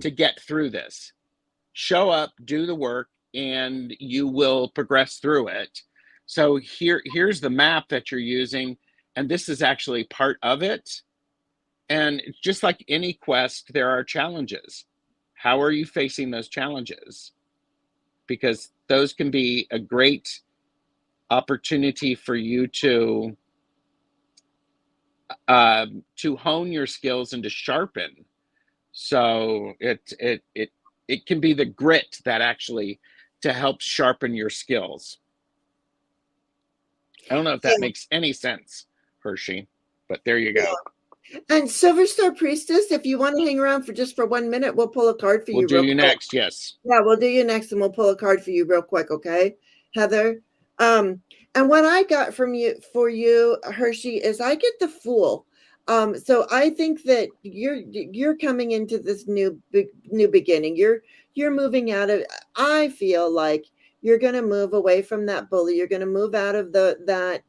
Speaker 1: to get through this. Show up, do the work, and you will progress through it. So here's the map that you're using, and this is actually part of it. And just like any quest, there are challenges. How are you facing those challenges? Because those can be a great opportunity for you to hone your skills and to sharpen. So it can be the grit that actually to help sharpen your skills. I don't know if that makes any sense, Hershey, but there you go.
Speaker 2: And Silver Star Priestess, if you want to hang around for 1 minute, we'll pull a card for you.
Speaker 1: We'll do you next, yes.
Speaker 2: Yeah, we'll do you next, and we'll pull a card for you real quick, okay, Heather? And what I got for you, Hershey, is I get the Fool. So I think that you're coming into this new beginning. You're moving out of. I feel like you're going to move away from that bully. You're going to move out of that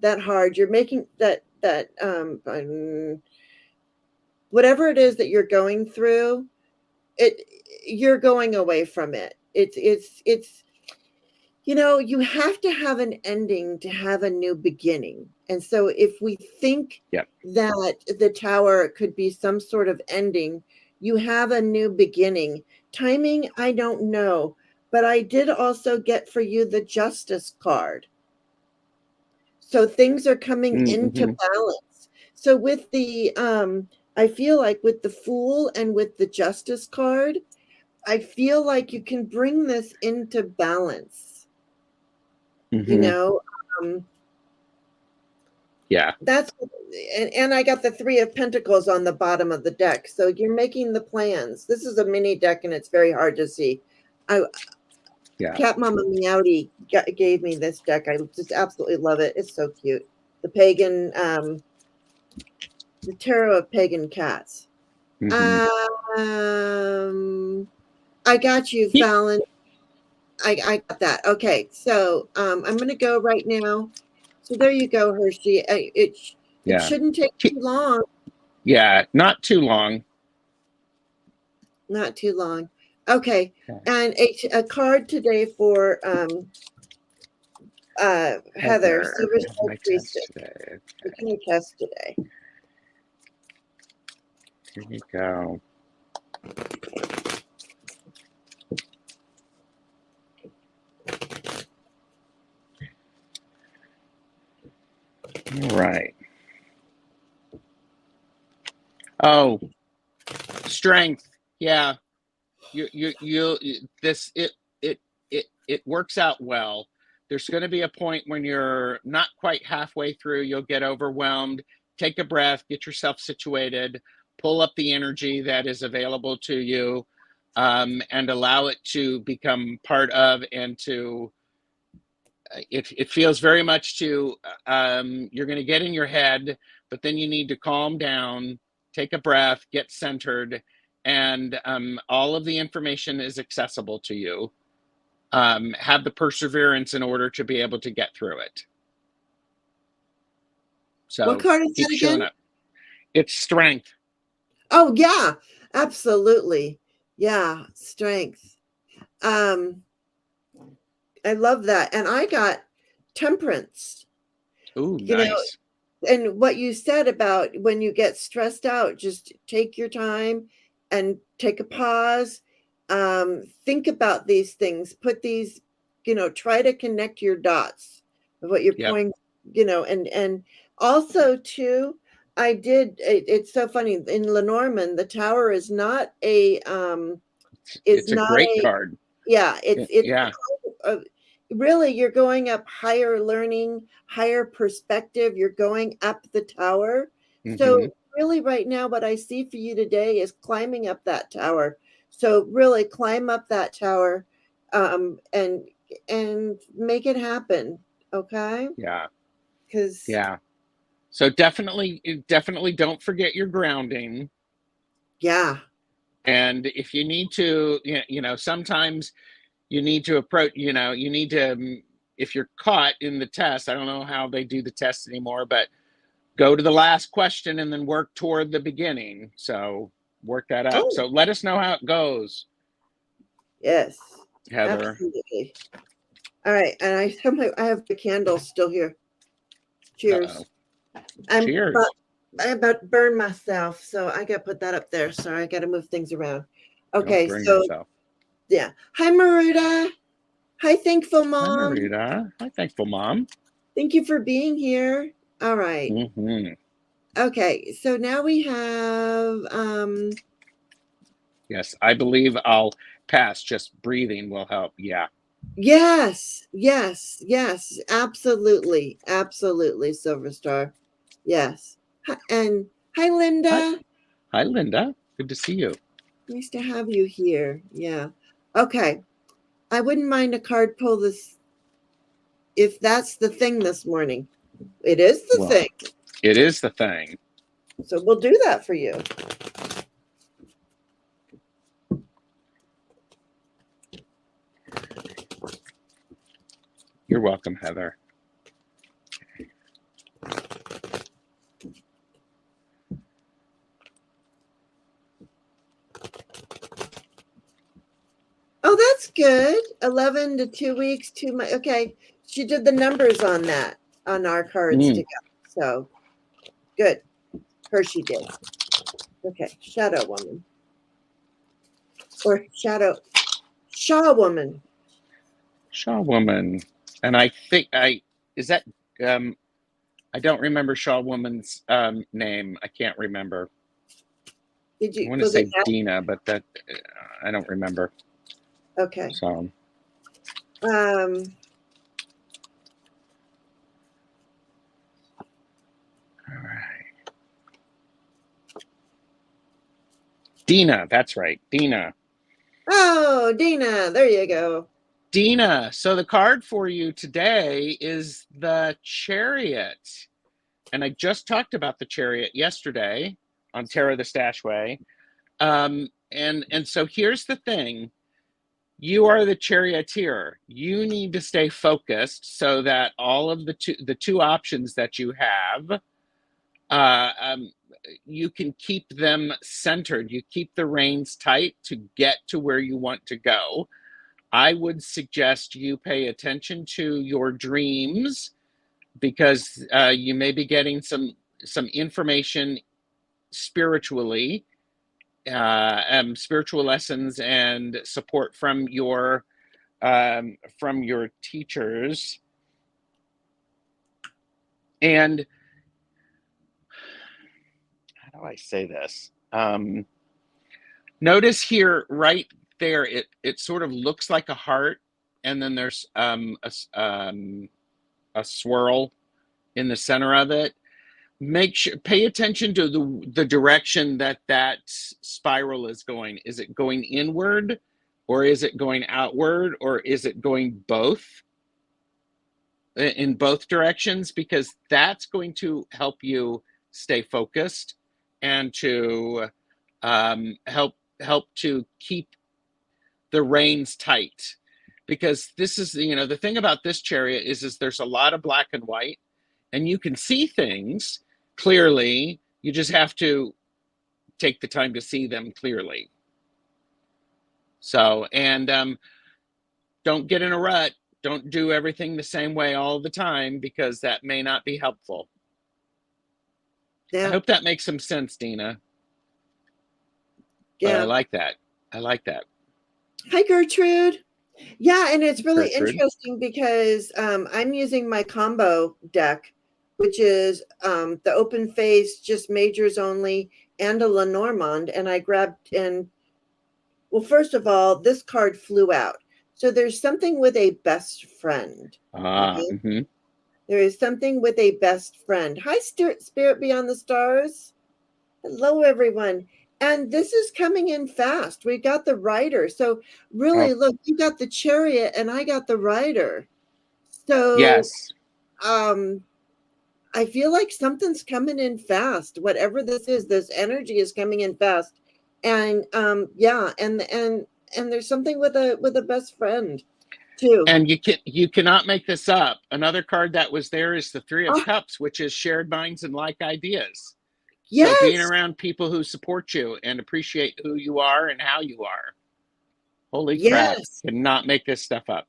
Speaker 2: hard. You're making that whatever it is that you're going through, you're going away from it. It's you have to have an ending to have a new beginning. And so if we think that the Tower could be some sort of ending, you have a new beginning. Timing, I don't know, but I did also get for you the Justice card. So things are coming into balance. So with the I feel like with the Fool and with the Justice card, I feel like you can bring this into balance. That's, and I got the Three of Pentacles on the bottom of the deck. So you're making the plans. This is a mini deck and it's very hard to see. Cat Mama Meowdy gave me this deck. I just absolutely love it. It's so cute. The pagan, the Tarot of Pagan Cats. I got you, Fallon. I got that. Okay, so I'm going to go right now. So there you go, Hershey. It shouldn't take too long.
Speaker 1: Yeah, not too long.
Speaker 2: Not too long. Okay, and a card today for Heather. Silver Star Priestess. What can you test today?
Speaker 1: Here you go. All right. Oh, strength. Yeah. It works out well. There's going to be a point when you're not quite halfway through. You'll get overwhelmed. Take a breath, get yourself situated, pull up the energy that is available to you, and allow it to become part of and to it feels very much to you're going to get in your head, but then you need to calm down, take a breath, get centered, and all of the information is accessible to you. Have the perseverance in order to be able to get through it.
Speaker 2: What
Speaker 1: So
Speaker 2: card is
Speaker 1: keep
Speaker 2: that
Speaker 1: showing
Speaker 2: again?
Speaker 1: up. It's strength.
Speaker 2: Oh, yeah, absolutely. Yeah, strength. I love that. And I got temperance.
Speaker 1: Ooh,
Speaker 2: You know,
Speaker 1: nice.
Speaker 2: and what you said about when you get stressed out, just take your time and take a pause. Think about these things, put these, try to connect your dots of what you're
Speaker 1: Yep.
Speaker 2: pointing, and also too, it's so funny in Lenormand, the tower is not
Speaker 1: It's a great
Speaker 2: a,
Speaker 1: card.
Speaker 2: yeah, it's
Speaker 1: Yeah.
Speaker 2: really, you're going up higher learning, higher perspective. You're going up the tower.
Speaker 1: Mm-hmm.
Speaker 2: So really right now, what I see for you today is climbing up that tower. So really climb up that tower, and make it happen. Okay.
Speaker 1: Yeah.
Speaker 2: Because,
Speaker 1: Yeah. So definitely don't forget your grounding.
Speaker 2: yeah.
Speaker 1: And if you need to, sometimes you need to approach, you need to, if you're caught in the test, I don't know how they do the test anymore, but go to the last question and then work toward the beginning. So work that up.
Speaker 2: Oh,
Speaker 1: So let us know how it goes,
Speaker 2: yes.
Speaker 1: Heather.
Speaker 2: Absolutely. All right. And I have the candles still here. Cheers.
Speaker 1: Uh-oh.
Speaker 2: I'm
Speaker 1: Cheers.
Speaker 2: about to burn myself, so I got to put that up there. Sorry, I got to move things around.
Speaker 1: Don't
Speaker 2: Okay,
Speaker 1: burn
Speaker 2: so
Speaker 1: yourself.
Speaker 2: yeah. Hi, Maruta. Hi, Thankful
Speaker 1: Hi,
Speaker 2: Mom.
Speaker 1: Marita. Hi, Thankful Mom.
Speaker 2: Thank you for being here. All right.
Speaker 1: Mm-hmm.
Speaker 2: Okay, so now we have
Speaker 1: Yes, I believe I'll pass. Just breathing will help. Yeah.
Speaker 2: yes, yes, yes, absolutely, absolutely, Silver Star. Yes. And hi,
Speaker 1: Hi.
Speaker 2: Linda.
Speaker 1: Hi, Linda. Good to see you.
Speaker 2: Nice to have you here. Yeah. Okay. I wouldn't mind a card pull this if that's the thing this morning. It is the
Speaker 1: Well,
Speaker 2: thing.
Speaker 1: it is the thing.
Speaker 2: So we'll do that for you.
Speaker 1: You're welcome, Heather.
Speaker 2: Oh, that's good. 11 to 2 weeks, 2 months. Okay. She did the numbers on that, on our cards
Speaker 1: Mm.
Speaker 2: together. So good. Her she did. Okay. Shadow woman. Or Shaw woman.
Speaker 1: Shaw Woman. And I think is that I don't remember Shaw Woman's name. I can't remember. I want to
Speaker 2: Was it
Speaker 1: say
Speaker 2: that?
Speaker 1: Dina, but that I don't remember.
Speaker 2: Okay.
Speaker 1: So
Speaker 2: Um,
Speaker 1: all right. Dina, that's right. Dina.
Speaker 2: oh, Dina. There you go.
Speaker 1: Dina. So the card for you today is the Chariot. And I just talked about the Chariot yesterday on Tarot the Stash Way. And so here's the thing. You are the charioteer. You need to stay focused so that all of the two options that you have, uh, um, you can keep them centered. You keep the reins tight to get to where you want to go. I would suggest you pay attention to your dreams because you may be getting some information spiritually, spiritual lessons and support from your teachers. And how do I say this? Notice here, right there, it sort of looks like a heart, and then there's a swirl in the center of it. Pay attention to the direction that spiral is going. Is it going inward, or is it going outward, or is it going both? In both directions, because that's going to help you stay focused and to help to keep the reins tight. Because this is, the thing about this chariot is there's a lot of black and white, and you can see things, clearly. You just have to take the time to see them clearly. So, and don't get in a rut. Don't do everything the same way all the time, because that may not be helpful.
Speaker 2: Yeah.
Speaker 1: I hope that makes some sense, Dina.
Speaker 2: Yeah.
Speaker 1: But I like that. I like that.
Speaker 2: Hi, Gertrude. Yeah, and it's really
Speaker 1: Gertrude.
Speaker 2: interesting because I'm using my combo deck, which is the open face, just majors only, and a Lenormand. And I grabbed, and well, first of all, this card flew out. So there's something with a best friend. Okay?
Speaker 1: Mm-hmm.
Speaker 2: There is something with a best friend. Hi, Spirit Beyond the Stars. Hello, everyone. And this is coming in fast. We got the rider. So really, look, you got the chariot and I got the rider. So
Speaker 1: yes.
Speaker 2: I feel like something's coming in fast. Whatever this is, this energy is coming in fast. And yeah, and there's something with a best friend too.
Speaker 1: And you cannot make this up. Another card that was there is the Three of Cups, which is shared minds and like ideas.
Speaker 2: Yes.
Speaker 1: So being around people who support you and appreciate who you are and how you are. Holy crap. Cannot make this stuff up.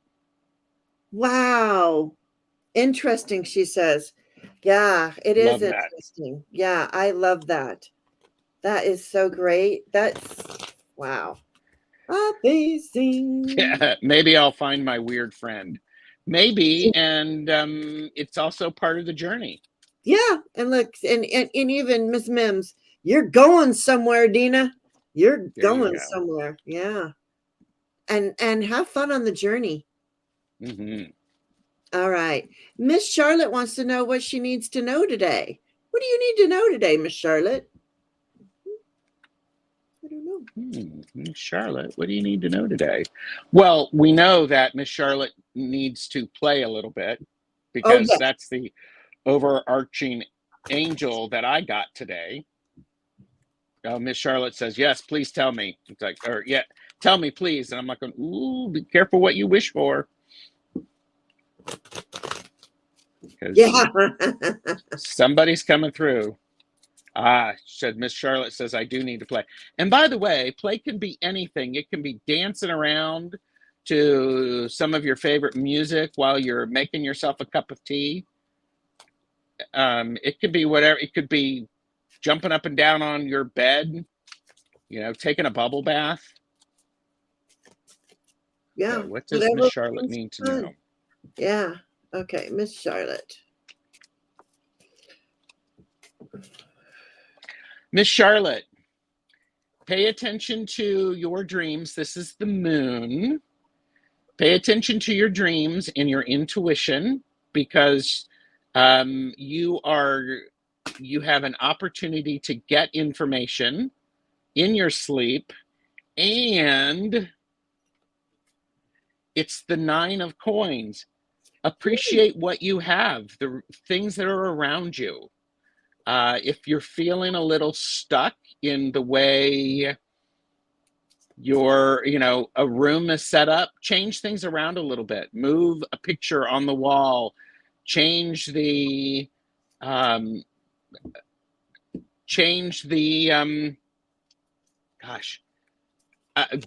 Speaker 2: Wow. Interesting, she says. Yeah, it is interesting. Yeah, I love that. That is so great. That's wow. Amazing.
Speaker 1: Yeah, maybe I'll find my weird friend. Maybe, and it's also part of the journey.
Speaker 2: Yeah, and look, and even Miss Mims, you're going somewhere, Dina. You're going somewhere. Yeah. And have fun on the journey.
Speaker 1: Mm-hmm.
Speaker 2: All right. Miss Charlotte wants to know what she needs to know today. What do you need to know today, Miss Charlotte? I don't know.
Speaker 1: Miss Charlotte, what do you need to know today? Well, we know that Miss Charlotte needs to play a little bit, because that's the overarching angel that I got today. Miss Charlotte says, yes, please tell me. It's like, or yeah, tell me, please. And I'm like, ooh, be careful what you wish for.
Speaker 2: Yeah.
Speaker 1: Somebody's coming through. Said Miss Charlotte says, I do need to play. And by the way, play can be anything. It can be dancing around to some of your favorite music while you're making yourself a cup of tea. It could be whatever. It could be jumping up and down on your bed, taking a bubble bath.
Speaker 2: Yeah.
Speaker 1: So what does Miss Charlotte need to know?
Speaker 2: Yeah. Okay, Miss Charlotte.
Speaker 1: Miss Charlotte, pay attention to your dreams. This is the moon. Pay attention to your dreams and your intuition, because you have an opportunity to get information in your sleep, and it's the 9 of coins. Appreciate what you have, the things that are around you. If you're feeling a little stuck in the way a room is set up, change things around a little bit. Move a picture on the wall. Change the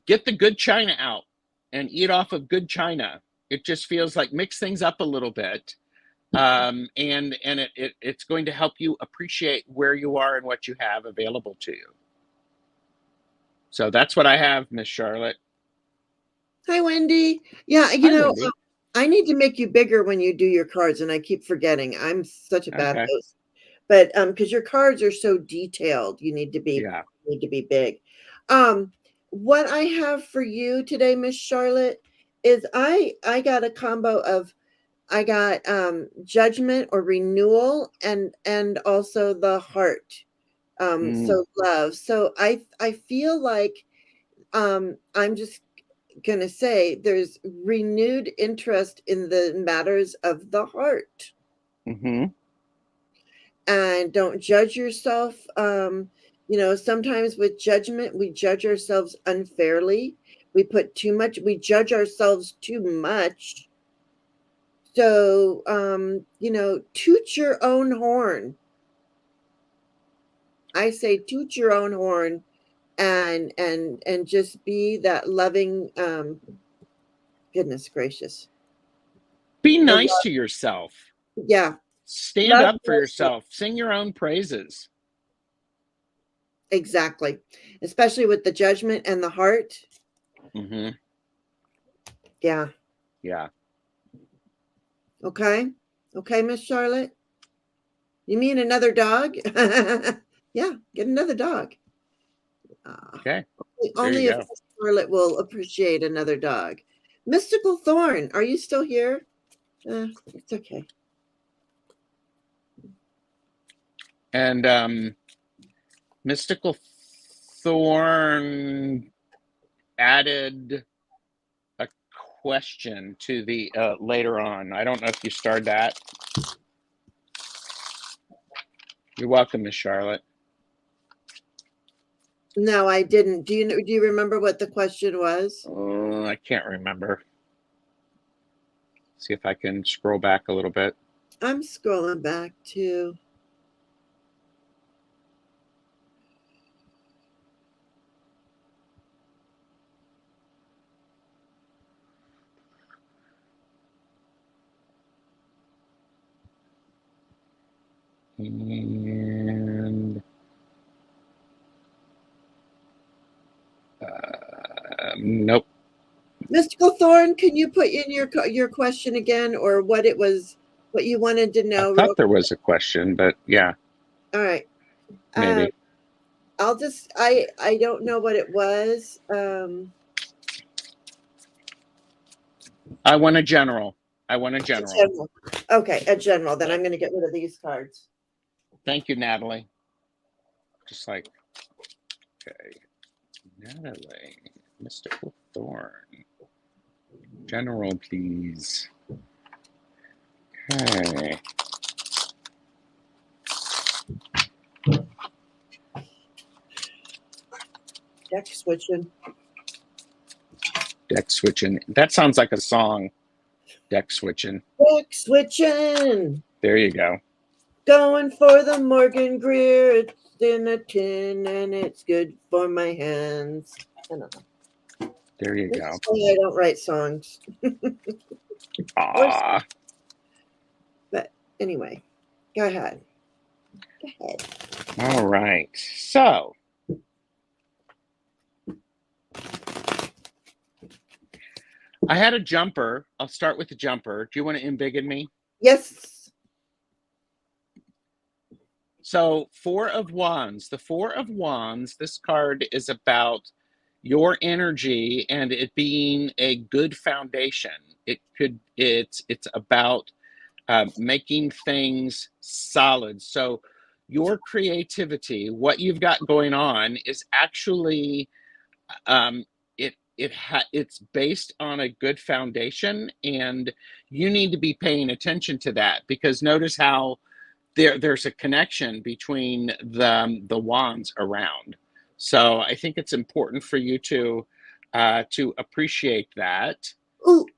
Speaker 1: get the good china out and eat off of good china. It just feels like mix things up a little bit. And it's going to help you appreciate where you are and what you have available to you. So that's what I have, Miss Charlotte.
Speaker 2: Hi, Wendy. Yeah, Wendy. I need to make you bigger when you do your cards, and I keep forgetting. I'm such a bad host. But because your cards are so detailed, you need to be big. What I have for you today, Miss Charlotte, is I got a combo of I got judgment or renewal and also the heart. So love. So I feel like I'm just gonna say there's renewed interest in the matters of the heart.
Speaker 1: Mm-hmm.
Speaker 2: And don't judge yourself. Sometimes with judgment, we judge ourselves unfairly. We judge ourselves too much. So, toot your own horn. I say toot your own horn and just be that loving, goodness gracious.
Speaker 1: Be nice to yourself.
Speaker 2: Yeah.
Speaker 1: Stand
Speaker 2: Love
Speaker 1: up for
Speaker 2: yourself.
Speaker 1: yourself. Sing your own praises.
Speaker 2: Exactly. Especially with the judgment and the heart.
Speaker 1: Mm-hmm.
Speaker 2: Yeah.
Speaker 1: Yeah.
Speaker 2: Okay. Okay, Miss Charlotte. You mean another dog? Yeah, get another dog.
Speaker 1: Okay.
Speaker 2: Only if Miss Charlotte will appreciate another dog. Mystical Thorn, are you still here? It's okay.
Speaker 1: And Mystical Thorn added a question to the later on. I don't know if you starred that. You're welcome, Miss Charlotte.
Speaker 2: No, I didn't. Do you remember what the question was?
Speaker 1: I can't remember. See if I can scroll back a little bit.
Speaker 2: I'm scrolling back too.
Speaker 1: And nope.
Speaker 2: Mystical Thorn, can you put in your question again, or what it was, what you wanted to know?
Speaker 1: I thought there was a question, but yeah.
Speaker 2: All right.
Speaker 1: Maybe.
Speaker 2: I'll just, I don't know what it was.
Speaker 1: I want a general. I want a general.
Speaker 2: A general. Okay, a general. Then I'm going to get rid of these cards.
Speaker 1: Thank you, Natalie. Just like, okay. Natalie, Mystical Thorn. General, please. Okay.
Speaker 2: Deck switching.
Speaker 1: Deck switching. That sounds like a song. Deck switching.
Speaker 2: Deck switching.
Speaker 1: There you go.
Speaker 2: Going for the Morgan Greer. It's in a tin and it's good for my hands. I don't know.
Speaker 1: There you go.
Speaker 2: I don't write songs.
Speaker 1: Aww.
Speaker 2: But anyway, go ahead. Go ahead.
Speaker 1: All right. So, I had a jumper. I'll start with the jumper. Do you want to embiggen me?
Speaker 2: Yes.
Speaker 1: So, Four of Wands. The Four of Wands, this card is about your energy and it being a good foundation. It's about making things solid. So, your creativity, what you've got going on, is actually it's based on a good foundation, and you need to be paying attention to that, because notice how there's a connection between the wands around. So I think it's important for you to appreciate that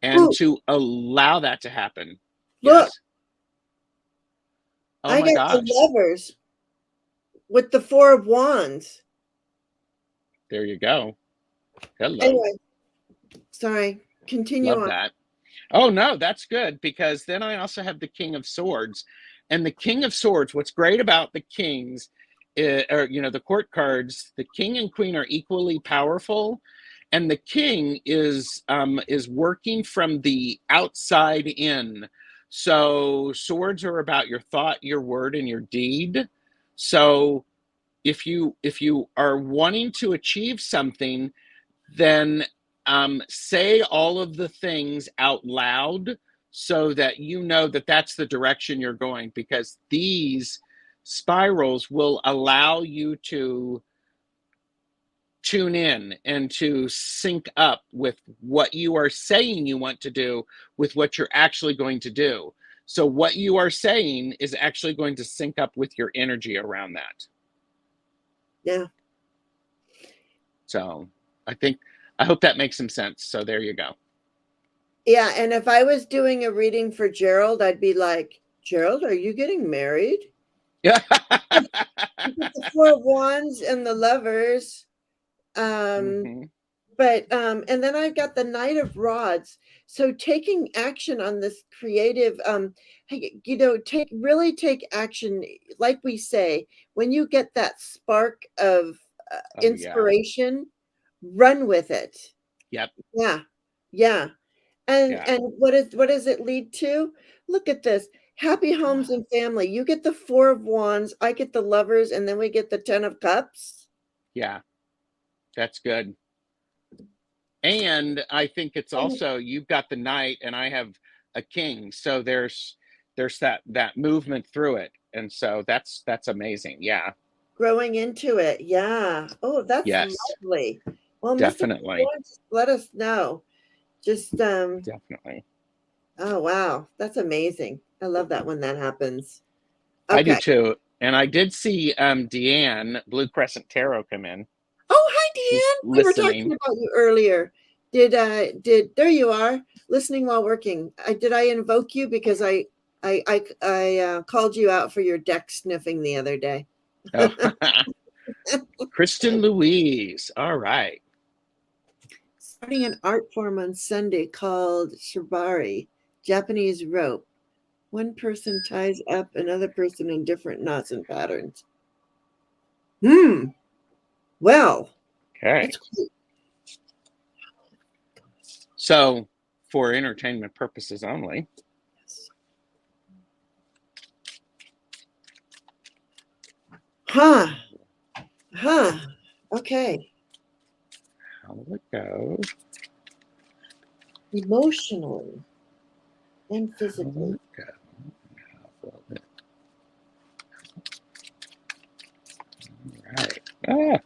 Speaker 1: and to allow that to happen.
Speaker 2: Look,
Speaker 1: yes. Oh
Speaker 2: I
Speaker 1: my
Speaker 2: got
Speaker 1: gosh.
Speaker 2: the Lovers with the Four of Wands.
Speaker 1: There you go. Hello.
Speaker 2: Anyway, sorry. Continue
Speaker 1: Love
Speaker 2: on.
Speaker 1: that. Oh no, that's good, because then I also have the King of Swords. And the King of Swords, what's great about the kings, or the court cards, the king and queen are equally powerful, and the king is working from the outside in. So swords are about your thought, your word, and your deed. So if you are wanting to achieve something, then say all of the things out loud so that you know that that's the direction you're going, because these spirals will allow you to tune in and to sync up with what you are saying you want to do with what you're actually going to do. So what you are saying is actually going to sync up with your energy around that.
Speaker 2: Yeah.
Speaker 1: So I hope that makes some sense. So there you go.
Speaker 2: Yeah, and if I was doing a reading for Gerald, I'd be like, Gerald, are you getting married?
Speaker 1: Yeah.
Speaker 2: You get the Four of Wands and the Lovers.
Speaker 1: Mm-hmm.
Speaker 2: But and then I've got the Knight of Rods. So taking action on this creative, you know, take action, like we say, when you get that spark of
Speaker 1: Oh yeah.
Speaker 2: inspiration, run with it.
Speaker 1: Yep.
Speaker 2: Yeah, yeah.
Speaker 1: Yeah.
Speaker 2: And what does it lead to? Look at this. Happy homes and family. You get the Four of Wands, I get the Lovers, and then we get the Ten of Cups.
Speaker 1: Yeah. That's good. And I think it's also, you've got the knight and I have a king. So there's that movement through it. And so that's amazing. Yeah.
Speaker 2: Growing into it. Yeah. Oh, that's
Speaker 1: Yes.
Speaker 2: lovely. Well, Mr.
Speaker 1: Definitely.
Speaker 2: Lawrence, let us know. Just
Speaker 1: Definitely.
Speaker 2: oh wow, that's amazing. I love that when that happens.
Speaker 1: I do
Speaker 2: Okay.
Speaker 1: too. And I did see Deanne, Blue Crescent Tarot, come in.
Speaker 2: Oh, hi
Speaker 1: She's
Speaker 2: Deanne. We were talking
Speaker 1: listening.
Speaker 2: about you earlier. Did there you are, listening while working. Did I invoke you because I called you out for your deck sniffing the other day.
Speaker 1: Oh. Kristen Louise. All right.
Speaker 2: Starting an art form on Sunday called shibari, Japanese rope. One person ties up another person in different knots and patterns. Well,
Speaker 1: Okay.
Speaker 2: that's cool.
Speaker 1: So, for entertainment purposes only.
Speaker 2: Huh. Okay.
Speaker 1: How will it go?
Speaker 2: Emotionally and
Speaker 1: How will
Speaker 2: physically.
Speaker 1: it go? How will it... All right. Ah.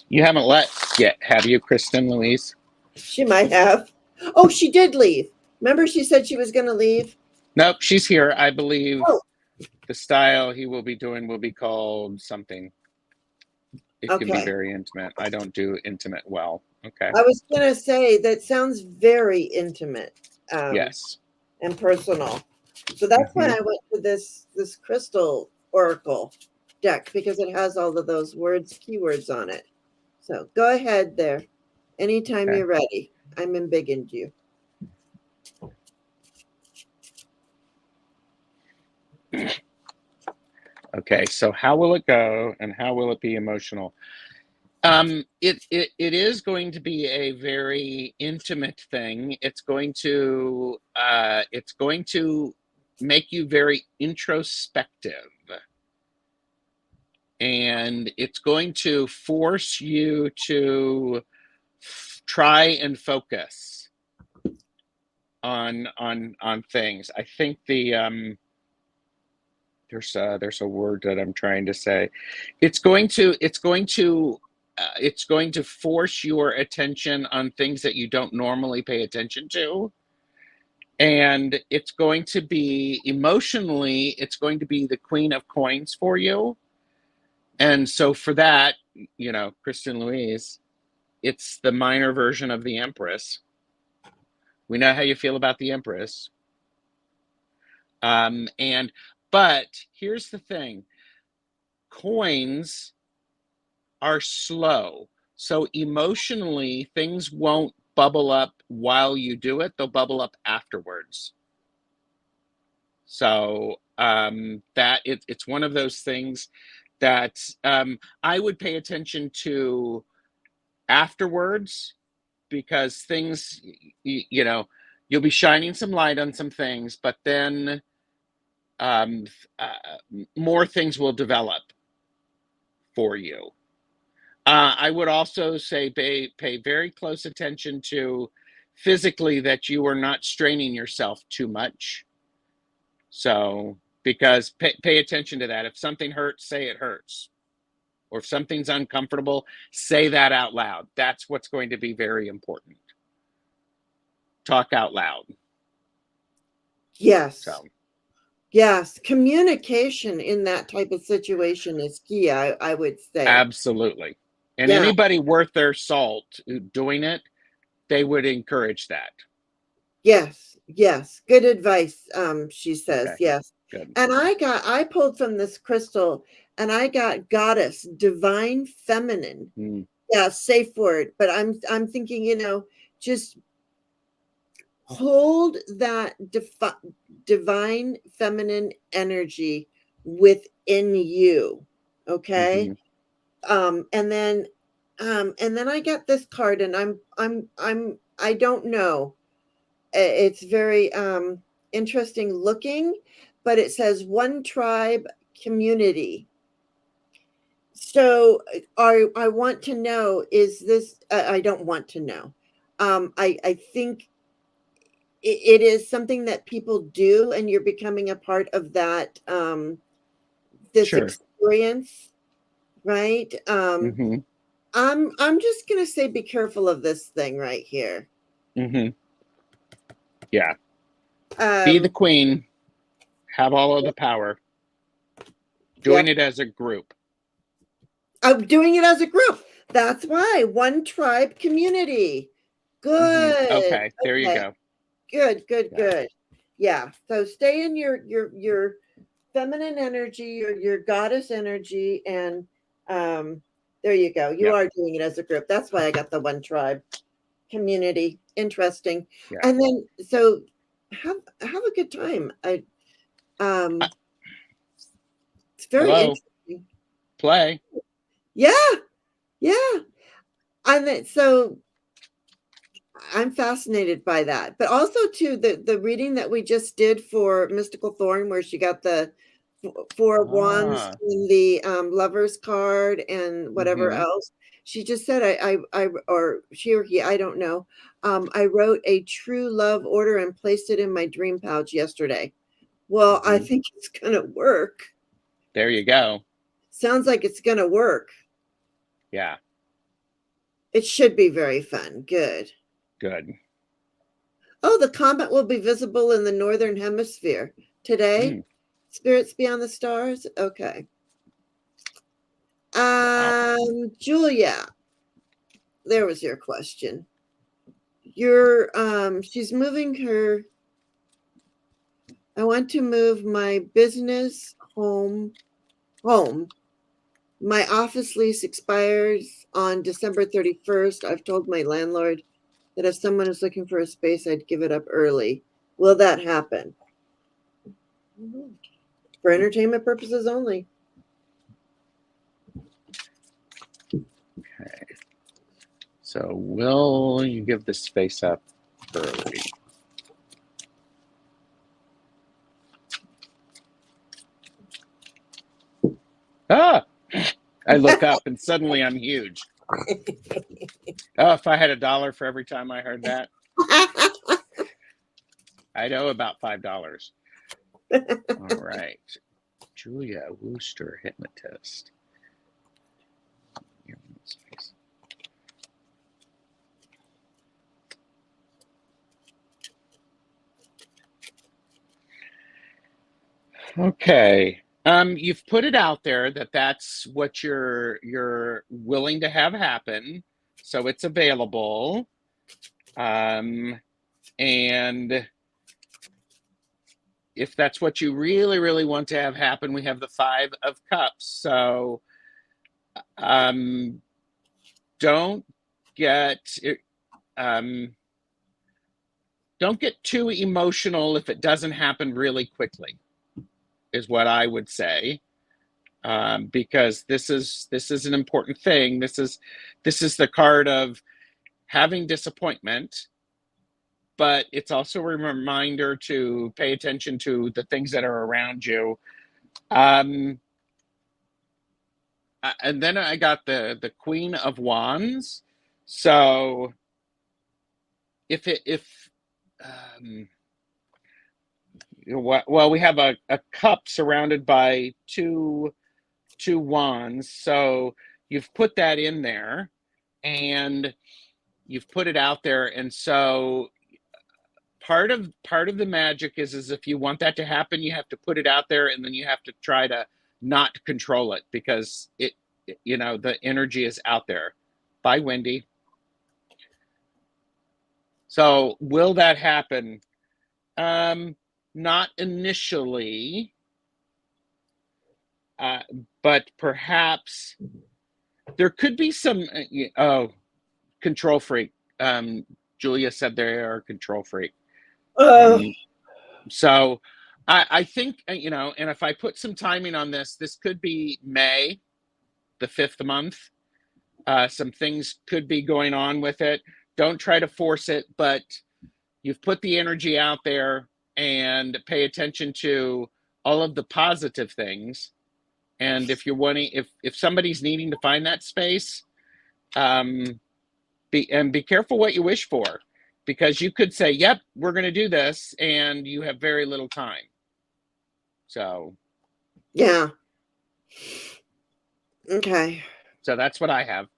Speaker 1: You haven't let yet, have you, Kristen Louise?
Speaker 2: She might have. Oh, she did leave. Remember, she said she was going to leave?
Speaker 1: Nope, she's here. I believe
Speaker 2: Oh,
Speaker 1: the style he will be doing will be called something. It can be
Speaker 2: okay.
Speaker 1: very intimate. I don't do intimate well. Okay.
Speaker 2: I was going to say that sounds very intimate
Speaker 1: Yes.
Speaker 2: and personal. So that's why
Speaker 1: Mm-hmm.
Speaker 2: I went to this crystal oracle deck, because it has all of those keywords on it. So go ahead there. Anytime
Speaker 1: Okay.
Speaker 2: you're ready. I'm embiggened you.
Speaker 1: Okay. So how will it go, and how will it be emotional? It is going to be a very intimate thing. It's going to make you very introspective, and it's going to force you to try and focus on things. I think there's a word that I'm trying to say. It's going to force your attention on things that you don't normally pay attention to. And it's going to be emotionally, it's going to be the Queen of Coins for you. And so for that, you know, Kristen Louise, it's the minor version of the Empress. We know how you feel about the Empress. And but here's the thing: coins are slow. So emotionally, things won't bubble up while you do it, they'll bubble up afterwards. So it's one of those things that I would pay attention to afterwards, because things, you know, you'll be shining some light on some things, but then um, uh, more things will develop for you. I would also say pay very close attention to physically, that you are not straining yourself too much. So, because pay attention to that. If something hurts, say it hurts. Or if something's uncomfortable, say that out loud. That's what's going to be very important. Talk out loud.
Speaker 2: Yes.
Speaker 1: So,
Speaker 2: Yes, communication in that type of situation is key, I would say.
Speaker 1: Absolutely. And
Speaker 2: Yeah.
Speaker 1: anybody worth their salt doing it, they would encourage that.
Speaker 2: Yes, yes. Good advice, she says,
Speaker 1: Okay,
Speaker 2: yes.
Speaker 1: good.
Speaker 2: And I pulled from this crystal and I got goddess, divine feminine.
Speaker 1: Mm.
Speaker 2: Yeah, safe word. But I'm thinking, just hold that divine feminine energy within you. Okay.
Speaker 1: Mm-hmm.
Speaker 2: And then I got this card and I don't know. It's very interesting looking, but it says one tribe community. So I want to know, is this, I don't want to know. I think it is something that people do, and you're becoming a part of that, this
Speaker 1: Sure.
Speaker 2: experience, right?
Speaker 1: Mm-hmm.
Speaker 2: I'm just gonna say be careful of this thing right here.
Speaker 1: Mm-hmm. Yeah. Be the
Speaker 2: Um,
Speaker 1: queen, have all of the power, doing
Speaker 2: yep.
Speaker 1: it as a group.
Speaker 2: I'm doing it as a group. That's why one tribe community.
Speaker 1: Mm-hmm.
Speaker 2: Good.
Speaker 1: Okay, there you
Speaker 2: Okay.
Speaker 1: go.
Speaker 2: Good. Good.
Speaker 1: Yeah.
Speaker 2: Good. Yeah. So stay in your feminine energy, your goddess energy, and there you go. You
Speaker 1: Yep.
Speaker 2: are doing it as a group. That's why I got the one tribe community. Interesting.
Speaker 1: Yeah.
Speaker 2: And then so have a good time.
Speaker 1: Uh,
Speaker 2: It's very
Speaker 1: hello.
Speaker 2: interesting.
Speaker 1: Play.
Speaker 2: Yeah. Yeah. And then so I'm fascinated by that. But also too, the reading that we just did for Mystical Thorn, where she got the Four of Wands
Speaker 1: Ah.
Speaker 2: in the Lovers card and whatever
Speaker 1: Mm-hmm.
Speaker 2: else. She just said, or she or he, I don't know. I wrote a true love order and placed it in my dream pouch yesterday. Well, I
Speaker 1: Mm-hmm.
Speaker 2: think it's gonna work.
Speaker 1: There you go.
Speaker 2: Sounds like it's gonna work.
Speaker 1: Yeah.
Speaker 2: It should be very fun. Good.
Speaker 1: Good.
Speaker 2: Oh, the comet will be visible in the northern hemisphere today.
Speaker 1: Mm.
Speaker 2: Spirits beyond the stars. Okay.
Speaker 1: Wow.
Speaker 2: Julia, there was your question. She's moving her. I want to move my business home. My office lease expires on December 31st. I've told my landlord that if someone is looking for a space, I'd give it up early. Will that happen? For entertainment purposes only.
Speaker 1: Okay. So will you give the space up early? Ah! I look up and suddenly I'm huge. Oh, if I had $1 for every time I heard that, I'd owe about $5. All right. Julia Wooster, hypnotist. Okay. You've put it out there that that's what you're willing to have happen, so it's available. And if that's what you really, really want to have happen, we have the Five of Cups. So don't get um, don't get too emotional if it doesn't happen really quickly, is what I would say. Because this is an important thing. This is the card of having disappointment, but it's also a reminder to pay attention to the things that are around you. Um, and then I got the Queen of Wands. So if well, we have a cup surrounded by two wands. So you've put that in there, and you've put it out there, and so part of the magic is if you want that to happen, you have to put it out there, and then you have to try to not control it, because it the energy is out there. Bye, Wendy. So will that happen? Not initially, but perhaps there could be some. Control freak. Julia said they are a control freak. So I think, and if I put some timing on this could be May, the 5th month. Some things could be going on with it. Don't try to force it, but you've put the energy out there, and pay attention to all of the positive things. And if you're wanting, if somebody's needing to find that space, be careful what you wish for, because you could say, yep, we're going to do this, and you have very little time. So
Speaker 2: yeah. Okay.
Speaker 1: So that's what I have.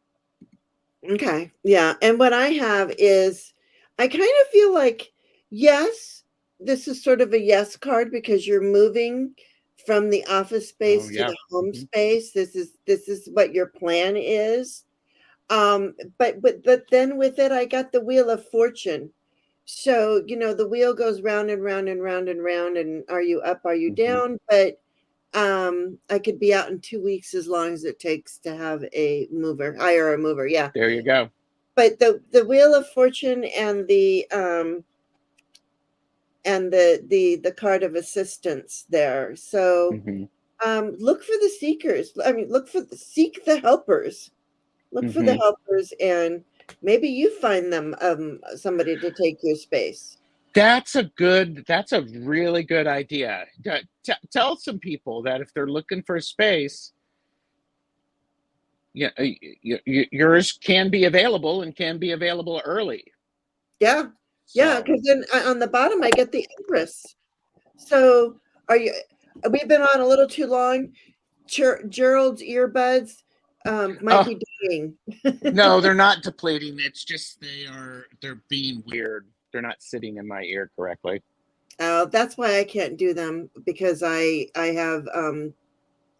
Speaker 2: Okay. Yeah. And what I have is, I kind of feel like, yes, this is sort of a yes card, because you're moving from the office space to the home space. This is what your plan is. But then with it, I got the Wheel of Fortune. So, the wheel goes round and round and round and round. And are you up? Are you down? But I could be out in 2 weeks, as long as it takes to have a mover, hire a mover. Yeah.
Speaker 1: There you go.
Speaker 2: But the Wheel of Fortune and the card of assistance there. So look for the seekers. I mean, seek the helpers. Look for the helpers, and maybe you find them somebody to take your space.
Speaker 1: That's a really good idea. Tell some people that if they're looking for a space, yours can be available, and can be available early.
Speaker 2: Yeah. Yeah, because then on the bottom I get the Empress. So we've been on a little too long. Gerald's earbuds might be dying.
Speaker 1: No, they're not depleting. It's just they're being weird. They're not sitting in my ear correctly.
Speaker 2: Oh, that's why I can't do them, because I have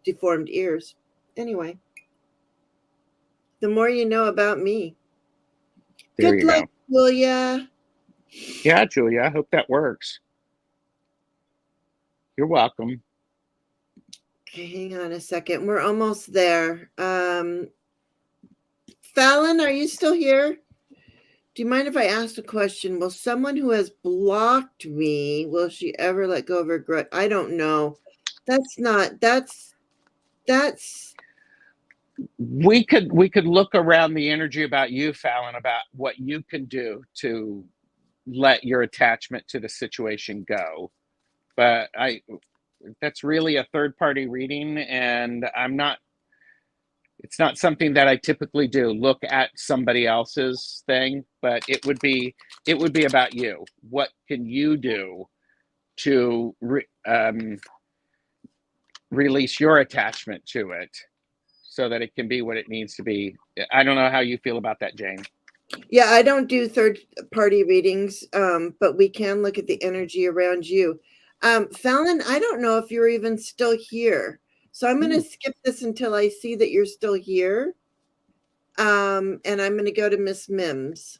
Speaker 2: deformed ears. Anyway, the more you know about me. Good luck, Julia.
Speaker 1: Yeah, Julia, I hope that works. You're welcome.
Speaker 2: Okay, hang on a second. We're almost there. Fallon, are you still here? Do you mind if I ask a question? Will someone who has blocked me, will she ever let go of her grudge? I don't know. That's
Speaker 1: we could look around the energy about you, Fallon, about what you can do to let your attachment to the situation go. But that's really a third-party reading, and it's not something that I typically do, look at somebody else's thing, but it would be about you. What can you do to release your attachment to it, so that it can be what it needs to be? I don't know how you feel about that, Jane.
Speaker 2: Yeah, I don't do third-party readings, but we can look at the energy around you. Fallon, I don't know if you're even still here. So I'm going to skip this until I see that you're still here. And I'm going to go to Miss Mims.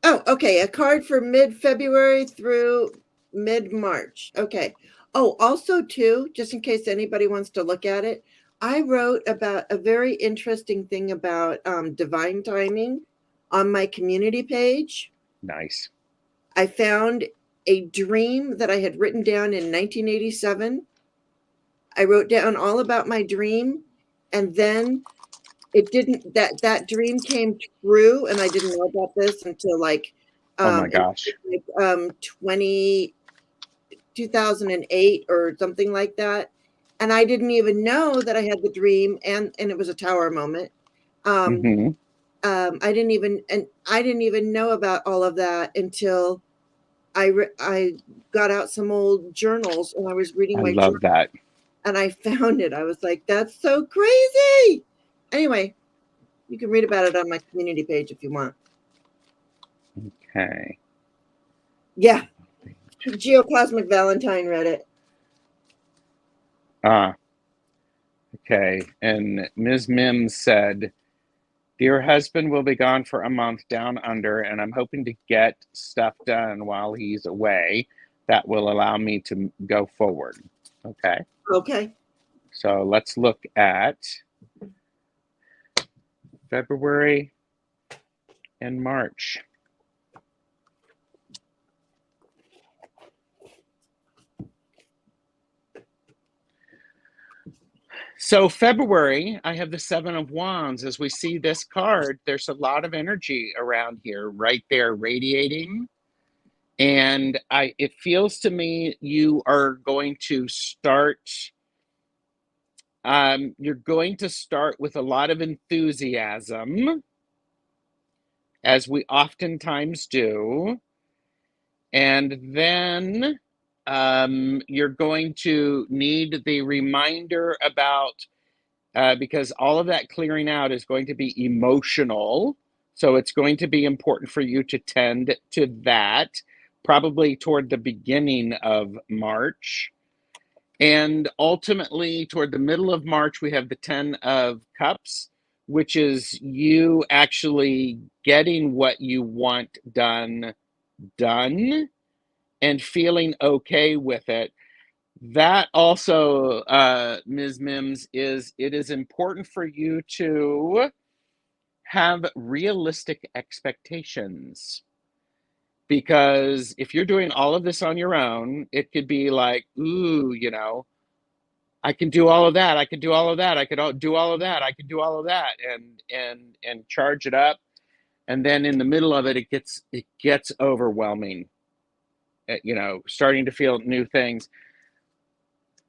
Speaker 2: Oh, okay. A card for mid-February through mid-March. Okay. Oh, also too, just in case anybody wants to look at it, I wrote about a very interesting thing about divine timing on my community page.
Speaker 1: Nice.
Speaker 2: I found a dream that I had written down in 1987. I wrote down all about my dream, and then it didn't, that dream came true, and I didn't know about this until like
Speaker 1: oh my gosh,
Speaker 2: 2008 or something like that. And I didn't even know that I had the dream, and it was a tower moment. I didn't even know about all of that until I got out some old journals, and I was reading
Speaker 1: love that.
Speaker 2: and I found it. I was like, that's so crazy. Anyway, You can read about it on my community page if you want.
Speaker 1: Okay.
Speaker 2: Yeah. Geocosmic Valentine read it.
Speaker 1: Okay. And Ms. Mims said, "Dear husband will be gone for a month down under, and I'm hoping to get stuff done while he's away that will allow me to go forward." Okay.
Speaker 2: Okay.
Speaker 1: So let's look at February and March. So February, I have the Seven of Wands. As we see this card, there's a lot of energy around here, right there, radiating. And it feels to me you are going to start, you're going to start with a lot of enthusiasm, as we oftentimes do. And then you're going to need the reminder about, because all of that clearing out is going to be emotional. So it's going to be important for you to tend to that, probably toward the beginning of March. And ultimately, toward the middle of March, we have the 10 of Cups, which is you actually getting what you want done and feeling okay with it. That also, Ms. Mims, it is important for you to have realistic expectations. Because if you're doing all of this on your own, it could be like, ooh, I can do all of that. I could do all of that. I could do all of that. I could do all of that, and charge it up. And then in the middle of it, it gets overwhelming. Starting to feel new things.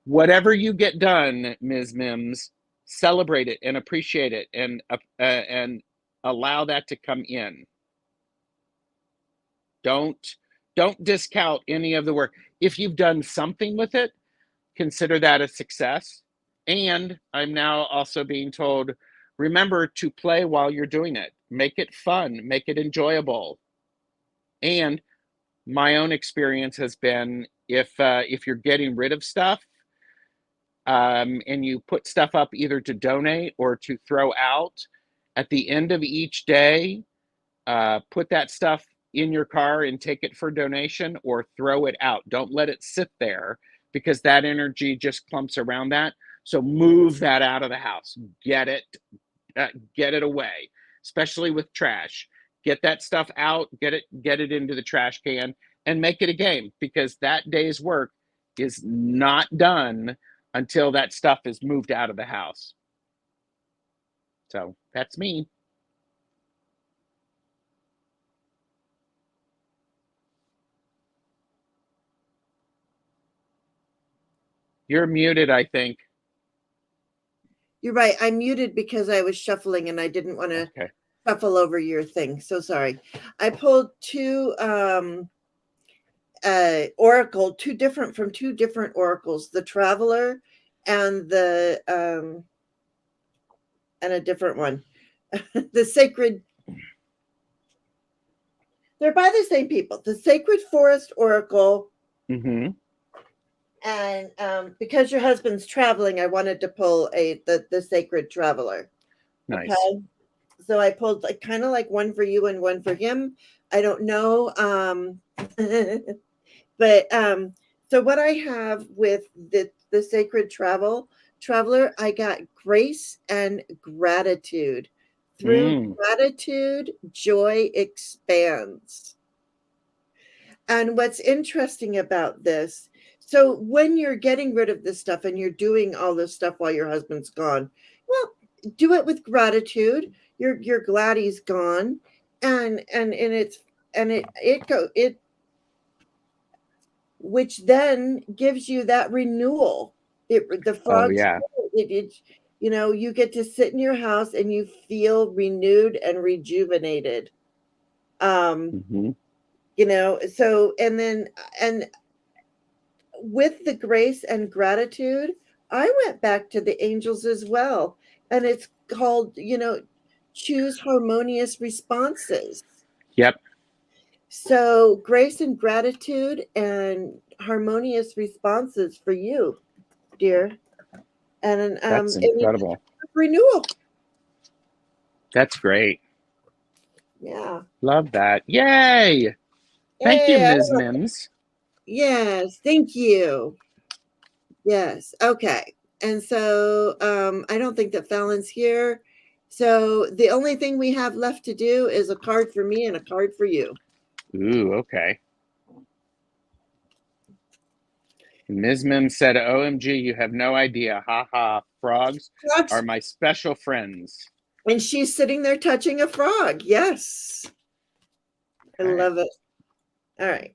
Speaker 1: Whatever you get done, Ms. Mims, celebrate it and appreciate it, and allow that to come in. Don't discount any of the work. If you've done something with it, consider that a success. And I'm now also being told, remember to play while you're doing it. Make it fun, make it enjoyable. And my own experience has been, if you're getting rid of stuff, and you put stuff up either to donate or to throw out, at the end of each day, put that stuff in your car and take it for donation, or throw it out. Don't let it sit there, because that energy just clumps around that. So move that out of the house. Get it away, especially with trash. Get that stuff out, get it into the trash can, and make it a game, because that day's work is not done until that stuff is moved out of the house. So that's me. You're muted, I think.
Speaker 2: You're right. I muted because I was shuffling and I didn't want to shuffle over your thing. So sorry. I pulled two oracle, two different oracles, the Traveler and the and a different one. The Sacred. They're by the same people. The Sacred Forest Oracle.
Speaker 1: Mm-hmm.
Speaker 2: And because your husband's traveling, I wanted to pull the Sacred Traveler.
Speaker 1: Nice.
Speaker 2: Okay. So I pulled kind of like one for you and one for him. I don't know. But so what I have with the Sacred Traveler, I got grace and gratitude. Through gratitude, joy expands. And what's interesting about this, so when you're getting rid of this stuff and you're doing all this stuff while your husband's gone, well, do it with gratitude. You're glad he's gone, and it which then gives you that renewal. The frogs.
Speaker 1: Oh, yeah.
Speaker 2: You get to sit in your house and you feel renewed and rejuvenated.
Speaker 1: Mm-hmm.
Speaker 2: So and with the grace and gratitude, I went back to the angels as well. And it's called, choose harmonious responses.
Speaker 1: Yep.
Speaker 2: So grace and gratitude and harmonious responses for you, dear. And
Speaker 1: That's incredible.
Speaker 2: renewal.
Speaker 1: That's great.
Speaker 2: Yeah.
Speaker 1: Love that. Yay. Thank you,
Speaker 2: Hey,
Speaker 1: Ms. Mims.
Speaker 2: yes, thank you. Yes. Okay. And so I don't think that Fallon's here. So the only thing we have left to do is a card for me and a card for you.
Speaker 1: Ooh, okay. Ms. Mims said, OMG, you have no idea. Ha ha. Frogs are my special friends.
Speaker 2: And she's sitting there touching a frog. Yes. Okay. I love it. All right.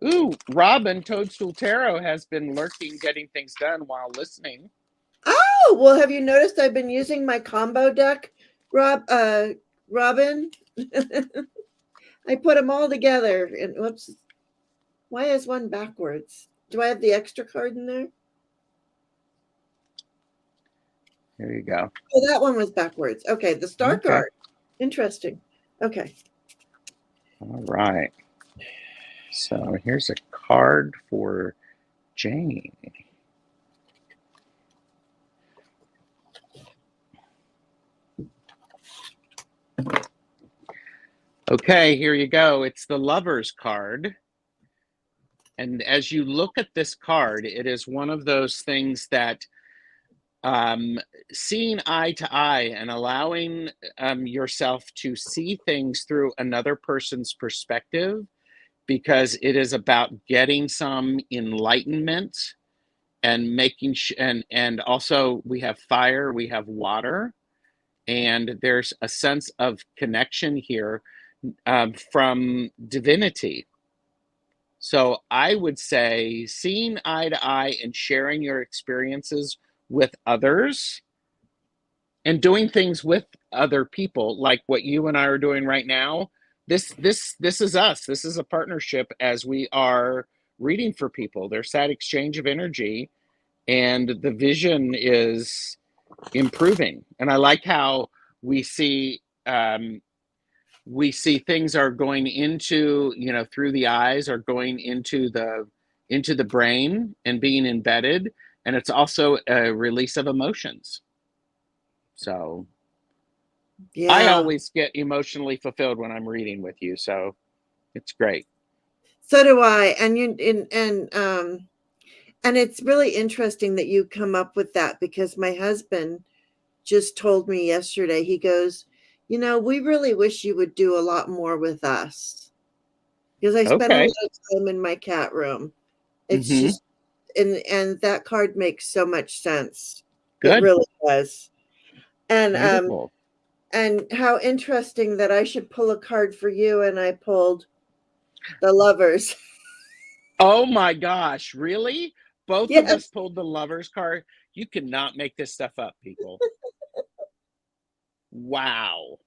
Speaker 1: Ooh, Robin Toadstool Tarot has been lurking, getting things done while listening.
Speaker 2: Oh, well, have you noticed I've been using my combo deck, Robin? I put them all together. And whoops. Why is one backwards? Do I have the extra card in there?
Speaker 1: There you go.
Speaker 2: Oh, that one was backwards. Okay, the star card. Interesting. Okay.
Speaker 1: All right. So here's a card for Jane. Okay, here you go. It's the Lover's card. And as you look at this card, it is one of those things that seeing eye to eye and allowing yourself to see things through another person's perspective, because it is about getting some enlightenment and making and also we have fire, we have water, and there's a sense of connection here from divinity. So I would say seeing eye to eye and sharing your experiences with others and doing things with other people, like what you and I are doing right now. This is us. This is a partnership as we are reading for people. There's that exchange of energy, and the vision is improving. And I like how we see things are going into, through the eyes, or going into the brain and being embedded, and it's also a release of emotions. So yeah. I always get emotionally fulfilled when I'm reading with you, so it's great.
Speaker 2: So do I. And and it's really interesting that you come up with that, because my husband just told me yesterday, he goes, we really wish you would do a lot more with us, because I spend a lot of time in my cat room. It's just, and that card makes so much sense. Good. It really does. And wonderful. And how interesting that I should pull a card for you, and I pulled the Lovers.
Speaker 1: Oh my gosh, really? Both of us pulled the Lovers card. You cannot make this stuff up, people. Wow.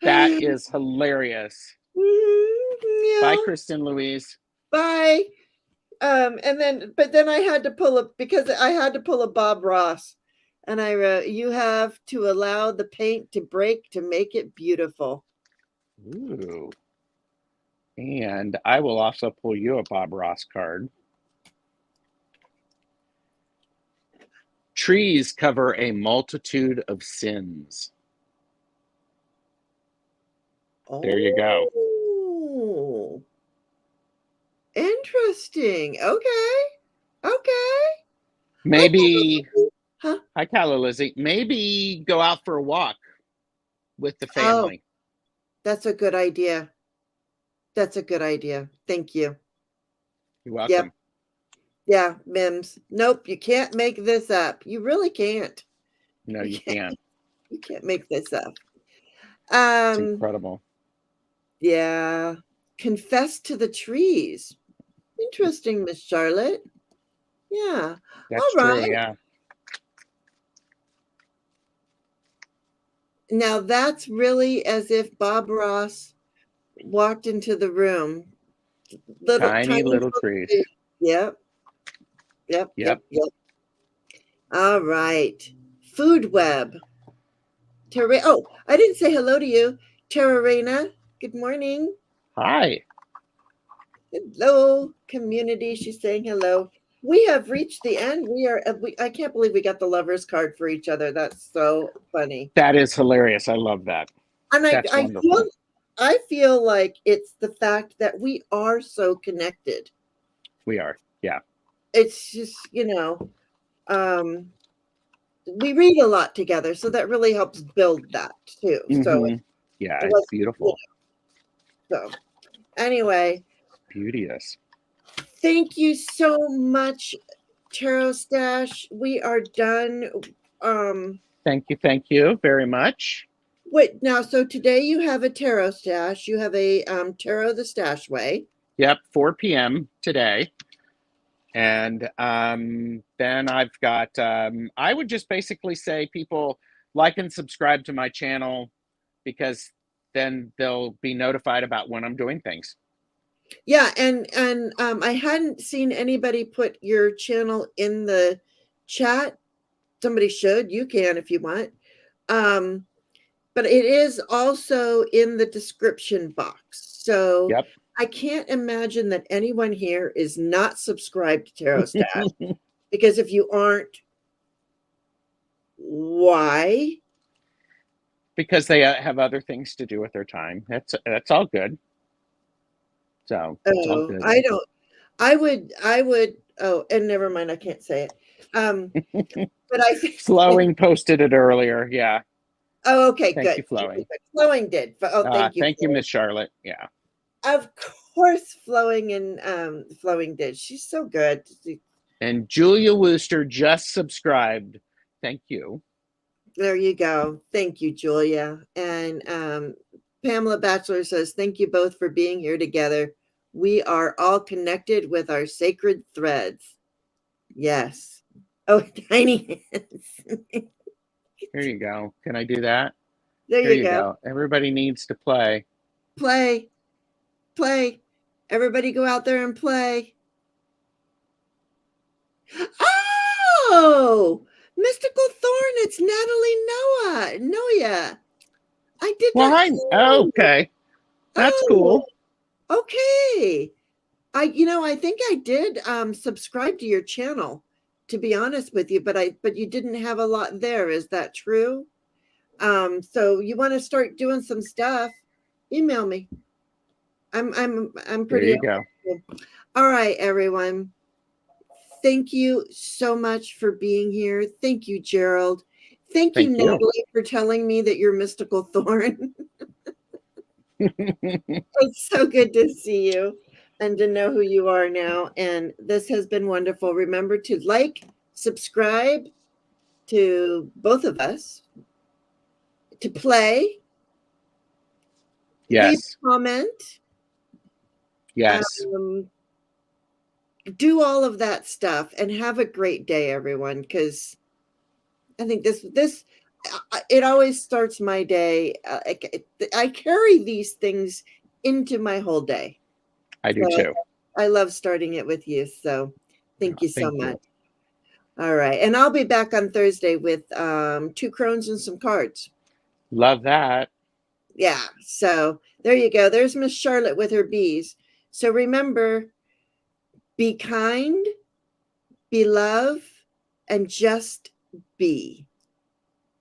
Speaker 1: That is hilarious. Yeah. Bye, Kristen Louise.
Speaker 2: Bye. But then I had to pull a Bob Ross, and I wrote, "You have to allow the paint to break to make it beautiful."
Speaker 1: Ooh. And I will also pull you a Bob Ross card. Trees cover a multitude of sins. Oh. There you go.
Speaker 2: Interesting. Okay.
Speaker 1: Maybe, Hi, Kyla Lizzie. Maybe go out for a walk with the family.
Speaker 2: Oh, that's a good idea. Thank you.
Speaker 1: You're welcome. Yep.
Speaker 2: Yeah, Mims. Nope, you can't make this up. You really can't.
Speaker 1: No, you can't.
Speaker 2: You can't make this up.
Speaker 1: It's incredible.
Speaker 2: Yeah. Confess to the trees. Interesting, Miss Charlotte. Yeah.
Speaker 1: That's all right. True, yeah.
Speaker 2: Now that's really as if Bob Ross walked into the room.
Speaker 1: Tiny little trees.
Speaker 2: Yep. All right. Food web. Oh, I didn't say hello to you. Terrarena, good morning.
Speaker 1: Hi.
Speaker 2: Hello, community. She's saying hello. We have reached the end. I can't believe we got the lover's card for each other. That's so funny.
Speaker 1: That is hilarious. I love that.
Speaker 2: And
Speaker 1: That's wonderful.
Speaker 2: I feel like it's the fact that we are so connected.
Speaker 1: We are. Yeah.
Speaker 2: It's just, we read a lot together, so that really helps build that too. So
Speaker 1: yeah, it's beautiful.
Speaker 2: So anyway,
Speaker 1: beauteous.
Speaker 2: Thank you so much, TarotStache. We are done.
Speaker 1: Thank you very much.
Speaker 2: Wait, now, so today you have a TarotStache. You have a Tarot the Stash Way.
Speaker 1: Yep, 4 p.m. today. And then I've got, I would just basically say people like and subscribe to my channel, because then they'll be notified about when I'm doing things.
Speaker 2: Yeah, and I hadn't seen anybody put your channel in the chat. Somebody should. You can if you want. But it is also in the description box. So
Speaker 1: yep.
Speaker 2: I can't imagine that anyone here is not subscribed to TarotStache. Because if you aren't, why?
Speaker 1: Because they have other things to do with their time. That's all good. So it's all good.
Speaker 2: I would. Oh, and never mind. I can't say it. But I think
Speaker 1: Flowing posted it earlier. Yeah.
Speaker 2: Oh, okay,
Speaker 1: Thank
Speaker 2: good.
Speaker 1: you, Flowing.
Speaker 2: Flowing did. Oh, thank you.
Speaker 1: Thank you, Miss Charlotte. Yeah.
Speaker 2: Of course, Flowing and Flowing did. She's so good.
Speaker 1: And Julia Wooster just subscribed. Thank you.
Speaker 2: There you go. Thank you, Julia. And Pamela Batchelor says, thank you both for being here together. We are all connected with our sacred threads. Yes. Oh, tiny hands.
Speaker 1: Here you go. Can I do that?
Speaker 2: There you go.
Speaker 1: Everybody needs to play.
Speaker 2: Play. Play. Everybody go out there and play. Oh, Mystical Thorn. It's Natalie Noah. I did
Speaker 1: well,
Speaker 2: not.
Speaker 1: Okay. That's cool.
Speaker 2: Okay. I think I did subscribe to your channel, to be honest with you, but you didn't have a lot there. Is that true? So you want to start doing some stuff, email me. I'm pretty.
Speaker 1: There you go.
Speaker 2: All right, everyone. Thank you so much for being here. Thank you, Gerald. Thank you, Natalie, for telling me that you're Mystical Thorn. It's so good to see you and to know who you are now. And this has been wonderful. Remember to like, subscribe to both of us, to play,
Speaker 1: yes,
Speaker 2: leave a comment.
Speaker 1: Yes.
Speaker 2: Do all of that stuff and have a great day, everyone, because I think this it always starts my day. I carry these things into my whole day.
Speaker 1: I do too.
Speaker 2: I love starting it with you. So thank you so much. All right. And I'll be back on Thursday with 2 crones and some cards.
Speaker 1: Love that.
Speaker 2: Yeah. So there you go. There's Miss Charlotte with her bees. So remember, be kind, be love, and just be.